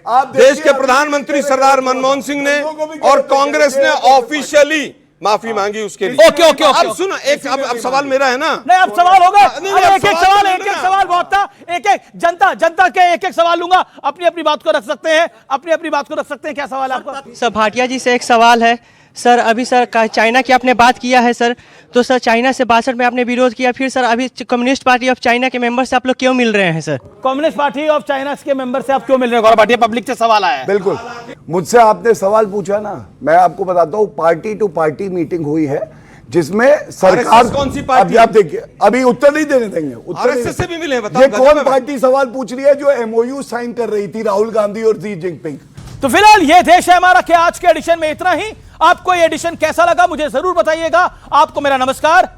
देश के प्रधानमंत्री सरदार मनमोहन सिंह ने और कांग्रेस ने ऑफिशियली माफी मांगी उसके लिए।
ओके ओके
अब सुनो, एक अब सवाल मेरा है ना।
नहीं अब सवाल होगा, एक एक सवाल बहुत था, एक एक जनता के एक सवाल लूंगा, अपनी अपनी बात को रख सकते हैं, अपनी अपनी बात को रख सकते हैं। क्या सवाल है आपका?
सर भाटिया जी से एक सवाल है सर, अभी सर चाइना की आपने बात किया है सर, तो सर चाइना से 62 में आपने विरोध किया, फिर सर अभी कम्युनिस्ट पार्टी ऑफ चाइना के मेंबर से आप लोग क्यों मिल रहे हैं sir?
Communist party of China के मेंबर से आप क्यों मिल रहे हैं? गौरव भाटिया, पब्लिक से सवाल आया है।
बिल्कुल, मुझसे आपने सवाल पूछा ना, मैं आपको बताता हूँ, पार्टी टू पार्टी मीटिंग हुई है जिसमें सरकार,
कौन सी पार्टी?
आप देखिए, अभी उत्तर नहीं देने देंगे,
आरएसएस से भी मिले, बताओ
ये कौन पार्टी सवाल पूछ रही है जो एमओयू साइन कर रही थी राहुल गांधी और शी जिनपिंग?
तो फिलहाल ये देश है हमारा के आज के एडिशन में इतना ही। आपको ये एडिशन कैसा लगा मुझे जरूर बताइएगा। आपको मेरा नमस्कार।